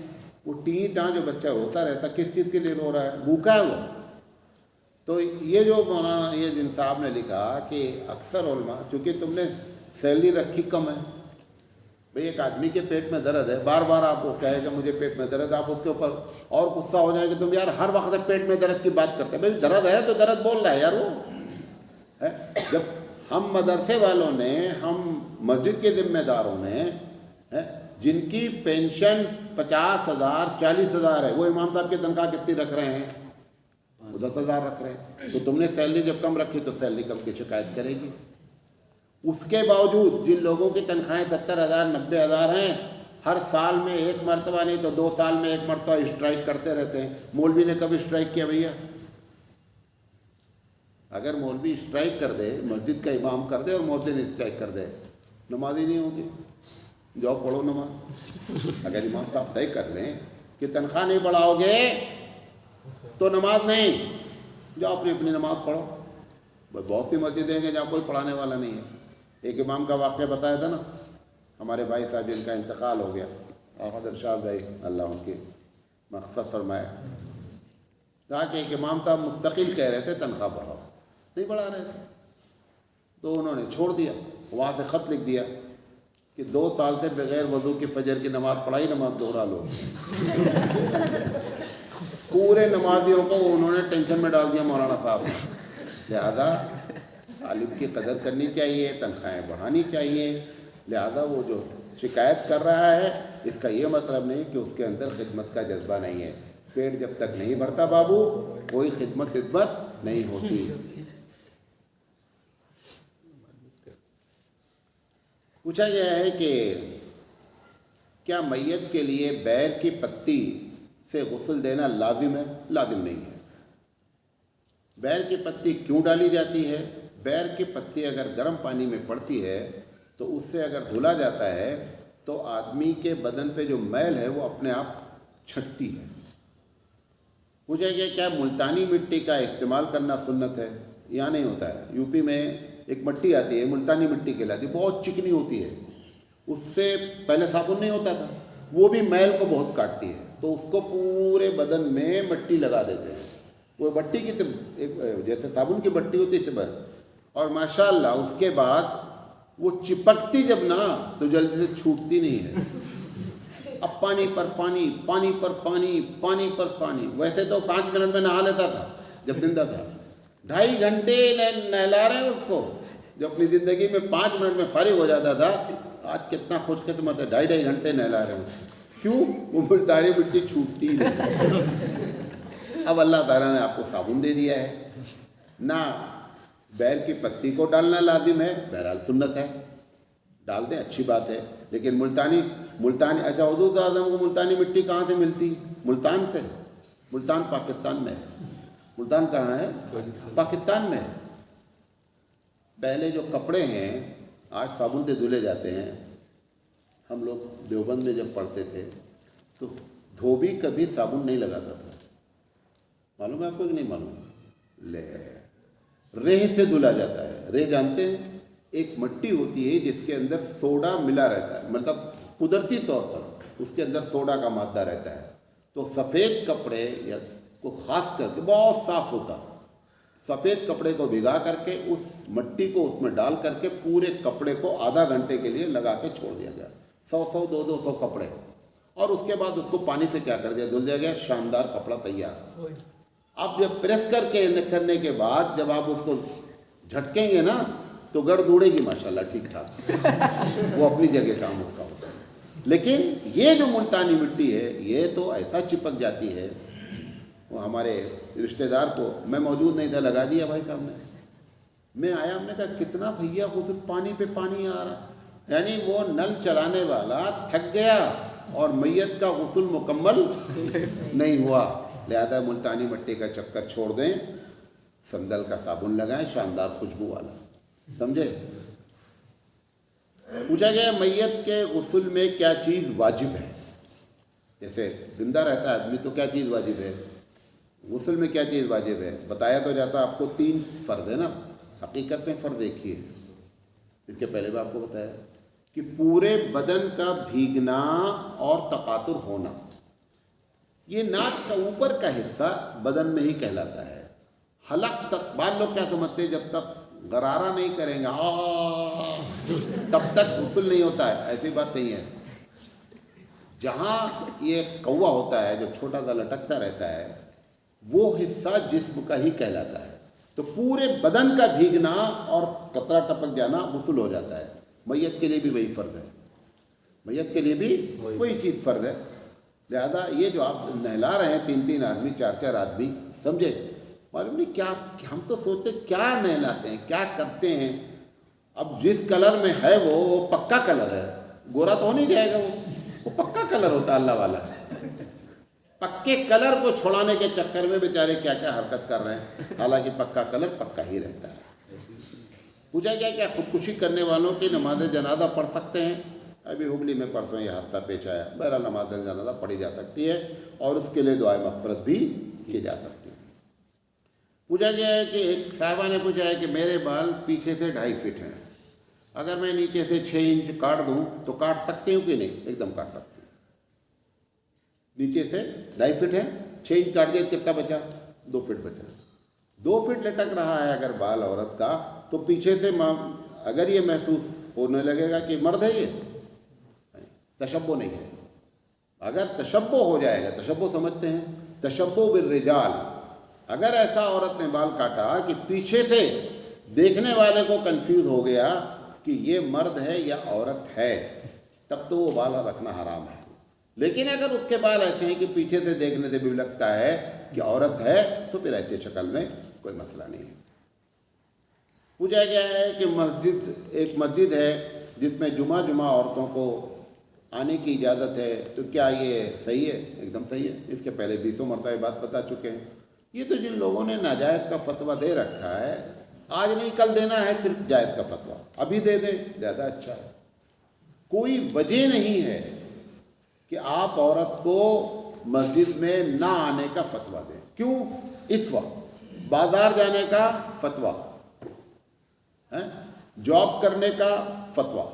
وہ ٹاں جو بچہ روتا رہتا، کس چیز کے لیے رو رہا ہے؟ بھوکا ہے وہ۔ تو یہ جو مولانا یہ جن صاحب نے لکھا کہ اکثر علماء، چونکہ تم نے سیلری رکھی کم ہے، بھئی ایک آدمی کے پیٹ میں درد ہے، بار بار آپ کو کہے کہ مجھے پیٹ میں درد، آپ اس کے اوپر اور غصہ ہو جائے کہ تم یار ہر وقت پیٹ میں درد کی بات کرتے ہیں۔ بھئی درد ہے تو درد بول رہا ہے یار وہ ہے۔ جب ہم مدرسے والوں نے، ہم مسجد کے ذمہ داروں نے، جن کی پینشن 50,000 40,000 ہے، وہ امام صاحب کی تنخواہ کتنی رکھ رہے ہیں؟ وہ 10,000 رکھ رہے ہیں۔ تو تم نے سیلری جب کم رکھی تو سیلری کم کی شکایت کرے گی۔ اس کے باوجود جن لوگوں کی تنخواہیں 70,000 90,000 ہیں، ہر سال میں ایک مرتبہ نہیں تو 2 سال میں ایک مرتبہ اسٹرائک کرتے رہتے ہیں۔ مولوی نے کب اسٹرائک کیا بھیا؟ اگر مولوی اسٹرائک کر دے، مسجد کا امام کر دے اور مؤذن اسٹرائک کر دے، نماز ہی نہیں ہوگی۔ جاؤ پڑھو نماز۔ اگر امام صاحب طے کر لیں کہ تنخواہ نہیں بڑھاؤ گے تو نماز نہیں، جاؤ اپنی اپنی نماز پڑھو۔ بہت سی مسجدیں ہیں جہاں کوئی پڑھانے والا نہیں ہے۔ ایک امام کا واقعہ بتایا تھا نا، ہمارے بھائی صاحب جن کا انتقال ہو گیا، احمد ارشاد بھائی، اللہ ان کی مغفرت فرمائے، کہا کہ ایک امام صاحب مستقل کہہ رہے تھے تنخواہ بڑھاؤ، نہیں بڑھا رہے تھے، تو انہوں نے چھوڑ دیا۔ وہاں سے خط لکھ دیا کہ 2 سال سے بغیر وضو کی فجر کی نماز پڑھائی، نماز دوہرا لو۔ پورے نمازیوں کو انہوں نے ٹینشن میں ڈال دیا مولانا صاحب نے۔ لہذا عالم کی قدر کرنی چاہیے، تنخواہیں بڑھانی چاہیے۔ لہذا وہ جو شکایت کر رہا ہے، اس کا یہ مطلب نہیں کہ اس کے اندر خدمت کا جذبہ نہیں ہے۔ پیٹ جب تک نہیں بھرتا بابو، کوئی خدمت نہیں ہوتی۔ پوچھا گیا ہے کہ کیا میت کے لیے بیر کی پتی سے غسل دینا لازم ہے؟ لازم نہیں ہے۔ بیر کی پتی کیوں ڈالی جاتی ہے؟ بیر کی پتی اگر گرم پانی میں پڑتی ہے تو اس سے اگر دھلا جاتا ہے تو آدمی کے بدن پہ جو میل ہے وہ اپنے آپ چھٹتی ہے۔ پوچھا گیا کیا ملتانی مٹی کا استعمال کرنا سنت ہے؟ یہاں نہیں ہوتا ہے۔ یو پی میں ایک مٹی آتی ہے، ملتانی مٹی کہلاتی ہے، بہت چکنی ہوتی ہے، اس سے پہلے صابن نہیں ہوتا تھا، وہ بھی میل کو بہت کاٹتی ہے، تو اس کو پورے بدن میں مٹی لگا دیتے ہیں، وہ بٹی کی جیسے صابن کی بٹی ہوتی ہے اسے بھر، اور ماشاءاللہ اس کے بعد وہ چپکتی جب نا تو جلدی سے چھوٹتی نہیں ہے۔ اب پانی پر پانی، پانی پر پانی، پانی پر پانی۔ ویسے تو 5 منٹ میں نہا لیتا تھا جب زندہ تھا، 2.5 گھنٹے نہلا رہے ہیں اس کو، جو اپنی زندگی میں 5 منٹ میں فارغ ہو جاتا تھا، آج کتنا خوش قسمت ہے، 2.5 گھنٹے نہلا رہے ہیں۔ کیوں؟ وہ ملتانی مٹی چھوٹتی نہیں۔ اب اللہ تعالیٰ نے آپ کو صابن دے دیا ہے، نہ بیر کی پتی کو ڈالنا لازم ہے، بہرحال سنت ہے، ڈال دیں اچھی بات ہے، لیکن ملتانی اچھا حضور اعظم کو ملتانی مٹی کہاں سے ملتی؟ ملتان سے۔ ملتان پاکستان میں ہے۔ ملتان کہاں ہے؟ پاکستان میں۔ پہلے جو کپڑے ہیں آج صابن سے دھلے جاتے ہیں، ہم لوگ دیوبند میں جب پڑھتے تھے تو دھوبی کبھی صابن نہیں لگاتا تھا. معلوم ہے آپ کو کہ نہیں معلوم؟ لے ریح سے دھلا جاتا ہے. ریح جانتے ہیں؟ ایک مٹی ہوتی ہے جس کے اندر سوڈا ملا رہتا ہے، مطلب قدرتی طور پر اس کے اندر سوڈا کا مادہ رہتا ہے. تو سفید کپڑے یا کو خاص کر کے بہت صاف ہوتا، سفید کپڑے کو بھگا کر کے اس مٹی کو اس میں ڈال کر کے پورے کپڑے کو آدھا گھنٹے کے لیے لگا کے چھوڑ دیا گیا. 100 200 کپڑے، اور اس کے بعد اس کو پانی سے کیا کر دیا، دھل دیا گیا. شاندار کپڑا تیار. اب جب پریس کرنے کے بعد جب آپ اس کو جھٹکیں گے نا تو گڑ دوڑے گی ماشاءاللہ ٹھیک ٹھاک. وہ اپنی جگہ کام اس کا ہوتا ہے. لیکن یہ جو ملتانی مٹی ہے یہ تو ایسا چپک جاتی ہے. وہ ہمارے رشتہ دار کو، میں موجود نہیں تھا، لگا دیا بھائی صاحب نے. میں آیا، ہم نے کہا کتنا بھیا غسل، پانی پہ پانی آ رہا. یعنی وہ نل چلانے والا تھک گیا اور میت کا غسل مکمل نہیں ہوا. لہذا ملتانی مٹی کا چکر چھوڑ دیں، سندل کا صابن لگائیں شاندار خوشبو والا. سمجھے؟ پوچھا گیا میت کے غسل میں کیا چیز واجب ہے. جیسے زندہ رہتا ہے آدمی تو کیا چیز واجب ہے، غسل میں کیا چیز واجب ہے. بتایا تو جاتا آپ کو 3 فرض ہے نا، حقیقت میں فرض ایک ہی ہے. اس کے پہلے بھی آپ کو بتایا کہ پورے بدن کا بھیگنا اور تقاطر ہونا. یہ ناک کا اوپر کا حصہ بدن میں ہی کہلاتا ہے. حلق تک بعض لوگ کیا سمجھتے ہیں جب تک غرارہ نہیں کریں گے تب تک غسل نہیں ہوتا ہے. ایسی بات نہیں ہے. جہاں یہ کوا ہوتا ہے جو چھوٹا سا لٹکتا رہتا ہے وہ حصہ جسم کا ہی کہلاتا ہے. تو پورے بدن کا بھیگنا اور قطرہ ٹپک جانا غسل ہو جاتا ہے. میت کے لیے بھی وہی فرض ہے، میت کے لیے بھی وہی چیز فرض ہے. لہذا یہ جو آپ نہلا رہے ہیں 3 آدمی 4 آدمی، سمجھے؟ معلوم نہیں کیا، ہم تو سوچتے کیا نہلاتے ہیں، کیا کرتے ہیں. اب جس کلر میں ہے وہ پکا کلر ہے، گورا تو ہو نہیں جائے گا. وہ پکا کلر ہوتا ہے اللہ والا. پکے کلر کو چھوڑانے کے چکر میں بیچارے کیا کیا حرکت کر رہے ہیں، حالانکہ پکا کلر پکا ہی رہتا ہے. پوچھا گیا کیا خودکشی کرنے والوں کی نماز جنازہ پڑھ سکتے ہیں. ابھی ہبلی میں پرسوں یہ حادثہ پیش آیا. بہرحال نماز جنازہ پڑھی جا سکتی ہے اور اس کے لیے دعائے مغفرت بھی کی جا سکتی ہے. پوچھا گیا ہے کہ ایک صاحبہ نے پوچھا ہے کہ میرے بال پیچھے سے 2.5 فٹ ہیں، اگر میں نیچے سے 6 انچ کاٹ دوں تو کاٹ سکتی ہوں کہ نہیں؟ ایک دم کاٹ سکتی ہوں. نیچے سے 2.5 فٹ ہے، 6 انچ کاٹ دیا کتنا بچا؟ 2 فٹ بچا. 2 فٹ لٹک رہا ہے اگر بال عورت کا تو پیچھے سے اگر یہ محسوس ہونے لگے گا کہ مرد ہے، یہ تشبہ نہیں ہے. اگر تشبہ ہو جائے گا، تشبہ سمجھتے ہیں، تشبہ بالرجال، اگر ایسا عورت نے بال کاٹا کہ پیچھے سے دیکھنے والے کو کنفیوز ہو گیا کہ یہ مرد ہے یا عورت ہے، تب تو وہ بال رکھنا حرام ہے. لیکن اگر اس کے بال ایسے ہیں کہ پیچھے سے دیکھنے سے بھی لگتا ہے کہ عورت ہے تو پھر ایسے شکل میں کوئی مسئلہ نہیں ہے. پوچھا گیا ہے کہ ایک مسجد ہے جس میں جمعہ عورتوں کو آنے کی اجازت ہے، تو کیا یہ صحیح ہے؟ ایک دم صحیح ہے. اس کے پہلے 20 مرتبہ بات بتا چکے ہیں. یہ تو جن لوگوں نے ناجائز کا فتویٰ دے رکھا ہے، آج نہیں کل دینا ہے پھر جائز کا فتویٰ ابھی دے دیں زیادہ اچھا ہے. کوئی وجہ نہیں ہے کہ آپ عورت کو مسجد میں نہ آنے کا فتویٰ دیں. کیوں؟ اس وقت بازار جانے کا فتویٰ، جاب کرنے کا فتویٰ،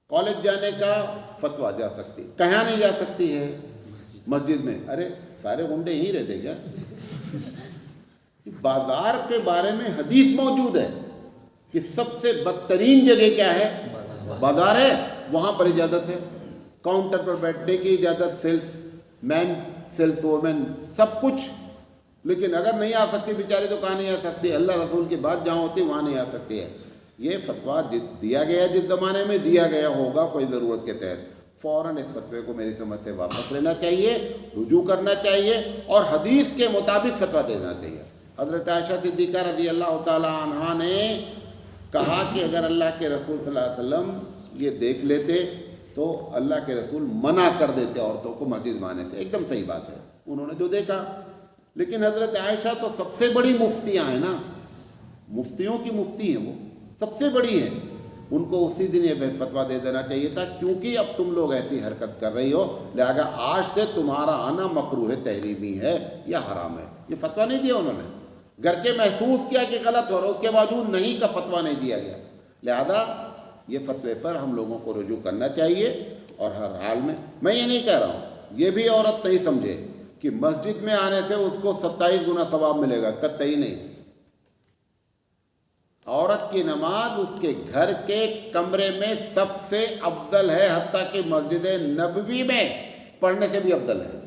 کالج جانے کا فتویٰ، جا سکتی. کہاں نہیں جا سکتی ہے؟ مسجد میں. ارے سارے غنڈے ہی رہتے کیا؟ بازار کے بارے میں حدیث موجود ہے کہ سب سے بدترین جگہ کیا ہے؟ بازار ہے. وہاں پر اجازت ہے، کاؤنٹر پر بیٹھنے کی اجازت، سیلس مین سیلس وومن سب کچھ. لیکن اگر نہیں آ سکتی بیچارے تو کہاں نہیں آ سکتی؟ اللہ رسول کی بات جہاں ہوتی وہاں نہیں آ سکتی ہے. یہ فتویٰ دیا گیا جس زمانے میں دیا گیا ہوگا کوئی ضرورت کے تحت، فوراً اس فتوے کو میری سمجھ سے واپس لینا چاہیے، رجوع کرنا چاہیے اور حدیث کے مطابق فتویٰ دینا چاہیے. حضرت عائشہ صدیقہ رضی اللہ تعالی عنہا نے کہا کہ اگر اللہ کے رسول صلی اللہ علیہ وسلم یہ دیکھ لیتے تو اللہ کے رسول منع کر دیتے عورتوں کو مسجد میں آنے سے. ایک دم صحیح بات ہے، انہوں نے جو دیکھا. لیکن حضرت عائشہ تو سب سے بڑی مفتیاں ہیں نا، مفتیوں کی مفتی ہیں، وہ سب سے بڑی ہیں. ان کو اسی دن یہ فتویٰ دے دینا چاہیے تھا، کیونکہ اب تم لوگ ایسی حرکت کر رہی ہو لہذا آج سے تمہارا آنا مکروہ تحریمی ہے یا حرام ہے۔ یہ فتویٰ نہیں دیا انہوں نے، گرچہ محسوس کیا کہ غلط ہو رہا، اس کے باوجود نہیں کا فتویٰ نہیں دیا گیا۔ لہذا یہ فتوے پر ہم لوگوں کو رجوع کرنا چاہیے، اور ہر حال میں یہ نہیں کہہ رہا ہوں، یہ بھی عورت نہیں سمجھے کہ مسجد میں آنے سے اس کو 27 گنا ثواب ملے گا، قطعی نہیں۔ عورت کی نماز اس کے گھر کے کمرے میں سب سے افضل ہے، حتیٰ کہ مسجد نبوی میں پڑھنے سے بھی افضل ہے،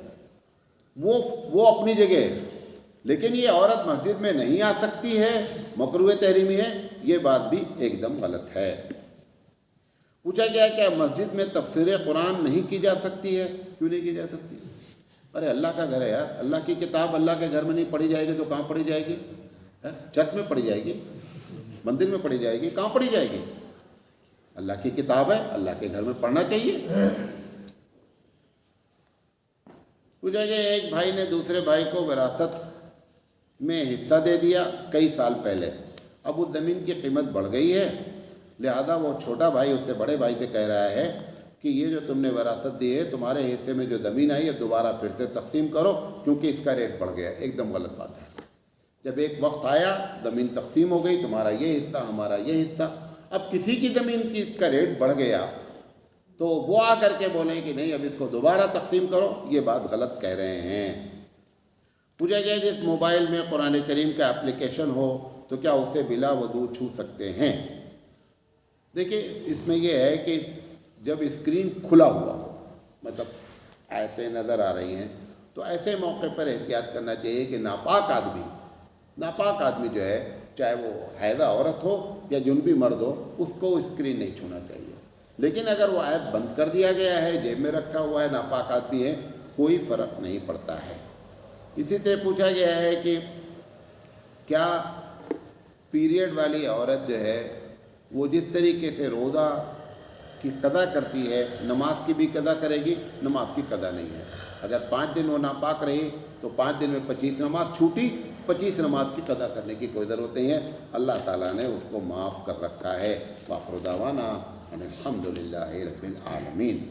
وہ اپنی جگہ ہے۔ لیکن یہ عورت مسجد میں نہیں آ سکتی ہے، مکروہ تحریمی ہے، یہ بات بھی ایک دم غلط ہے۔ پوچھا گیا کیا مسجد میں تفسیر قرآن نہیں کی جا سکتی ہے؟ کیوں نہیں کی جا سکتی؟ ارے اللہ کا گھر ہے یار، اللہ کی کتاب اللہ کے گھر میں نہیں پڑھی جائے گی تو کہاں پڑھی جائے گی؟ چرچ میں پڑھی جائے گی، مندر میں پڑھی جائے گی، کہاں پڑھی جائے گی؟ اللہ کی کتاب ہے، اللہ کے گھر میں پڑھنا چاہیے۔ پوچھا گیا ایک بھائی نے دوسرے بھائی کو وراثت میں حصہ دے دیا کئی سال پہلے، اب اس زمین کی قیمت بڑھ گئی ہے، لہذا وہ چھوٹا بھائی اس سے بڑے بھائی سے کہہ رہا ہے کہ یہ جو تم نے وراثت دی ہے، تمہارے حصے میں جو زمین آئی اب دوبارہ پھر سے تقسیم کرو کیونکہ اس کا ریٹ بڑھ گیا۔ ایک دم غلط بات ہے۔ جب ایک وقت آیا زمین تقسیم ہو گئی، تمہارا یہ حصہ ہمارا یہ حصہ، اب کسی کی زمین کا ریٹ بڑھ گیا تو وہ آ کر کے بولیں کہ نہیں اب اس کو دوبارہ تقسیم کرو، یہ بات غلط کہہ رہے ہیں۔ پوچھا گیا جس موبائل میں قرآن کریم کا اپلیکیشن ہو تو کیا اسے بلا وضو چھو سکتے ہیں؟ دیکھیں اس میں یہ ہے کہ جب اسکرین کھلا ہوا مطلب آیتیں نظر آ رہی ہیں تو ایسے موقع پر احتیاط کرنا چاہیے کہ ناپاک آدمی جو ہے، چاہے وہ حائضہ عورت ہو یا جنبی مرد ہو، اس کو اسکرین نہیں چھونا چاہیے۔ لیکن اگر وہ ایپ بند کر دیا گیا ہے، جیب میں رکھا ہوا ہے، ناپاک آدمی ہے، کوئی فرق نہیں پڑتا ہے۔ اسی طرح پوچھا گیا ہے کہ کیا پیریڈ والی عورت جو ہے وہ جس طریقے سے روزہ کی قضا کرتی ہے نماز کی بھی قضا کرے گی؟ نماز کی قضا نہیں ہے۔ اگر 5 دن وہ ناپاک رہی تو 5 دن میں 25 نماز چھوٹی، 25 نماز کی قضا کرنے کی کوئی ضرورت نہیں ہے، اللہ تعالیٰ نے اس کو معاف کر رکھا ہے۔ وآخر دعوانا ان الحمد للہ رب العالمین۔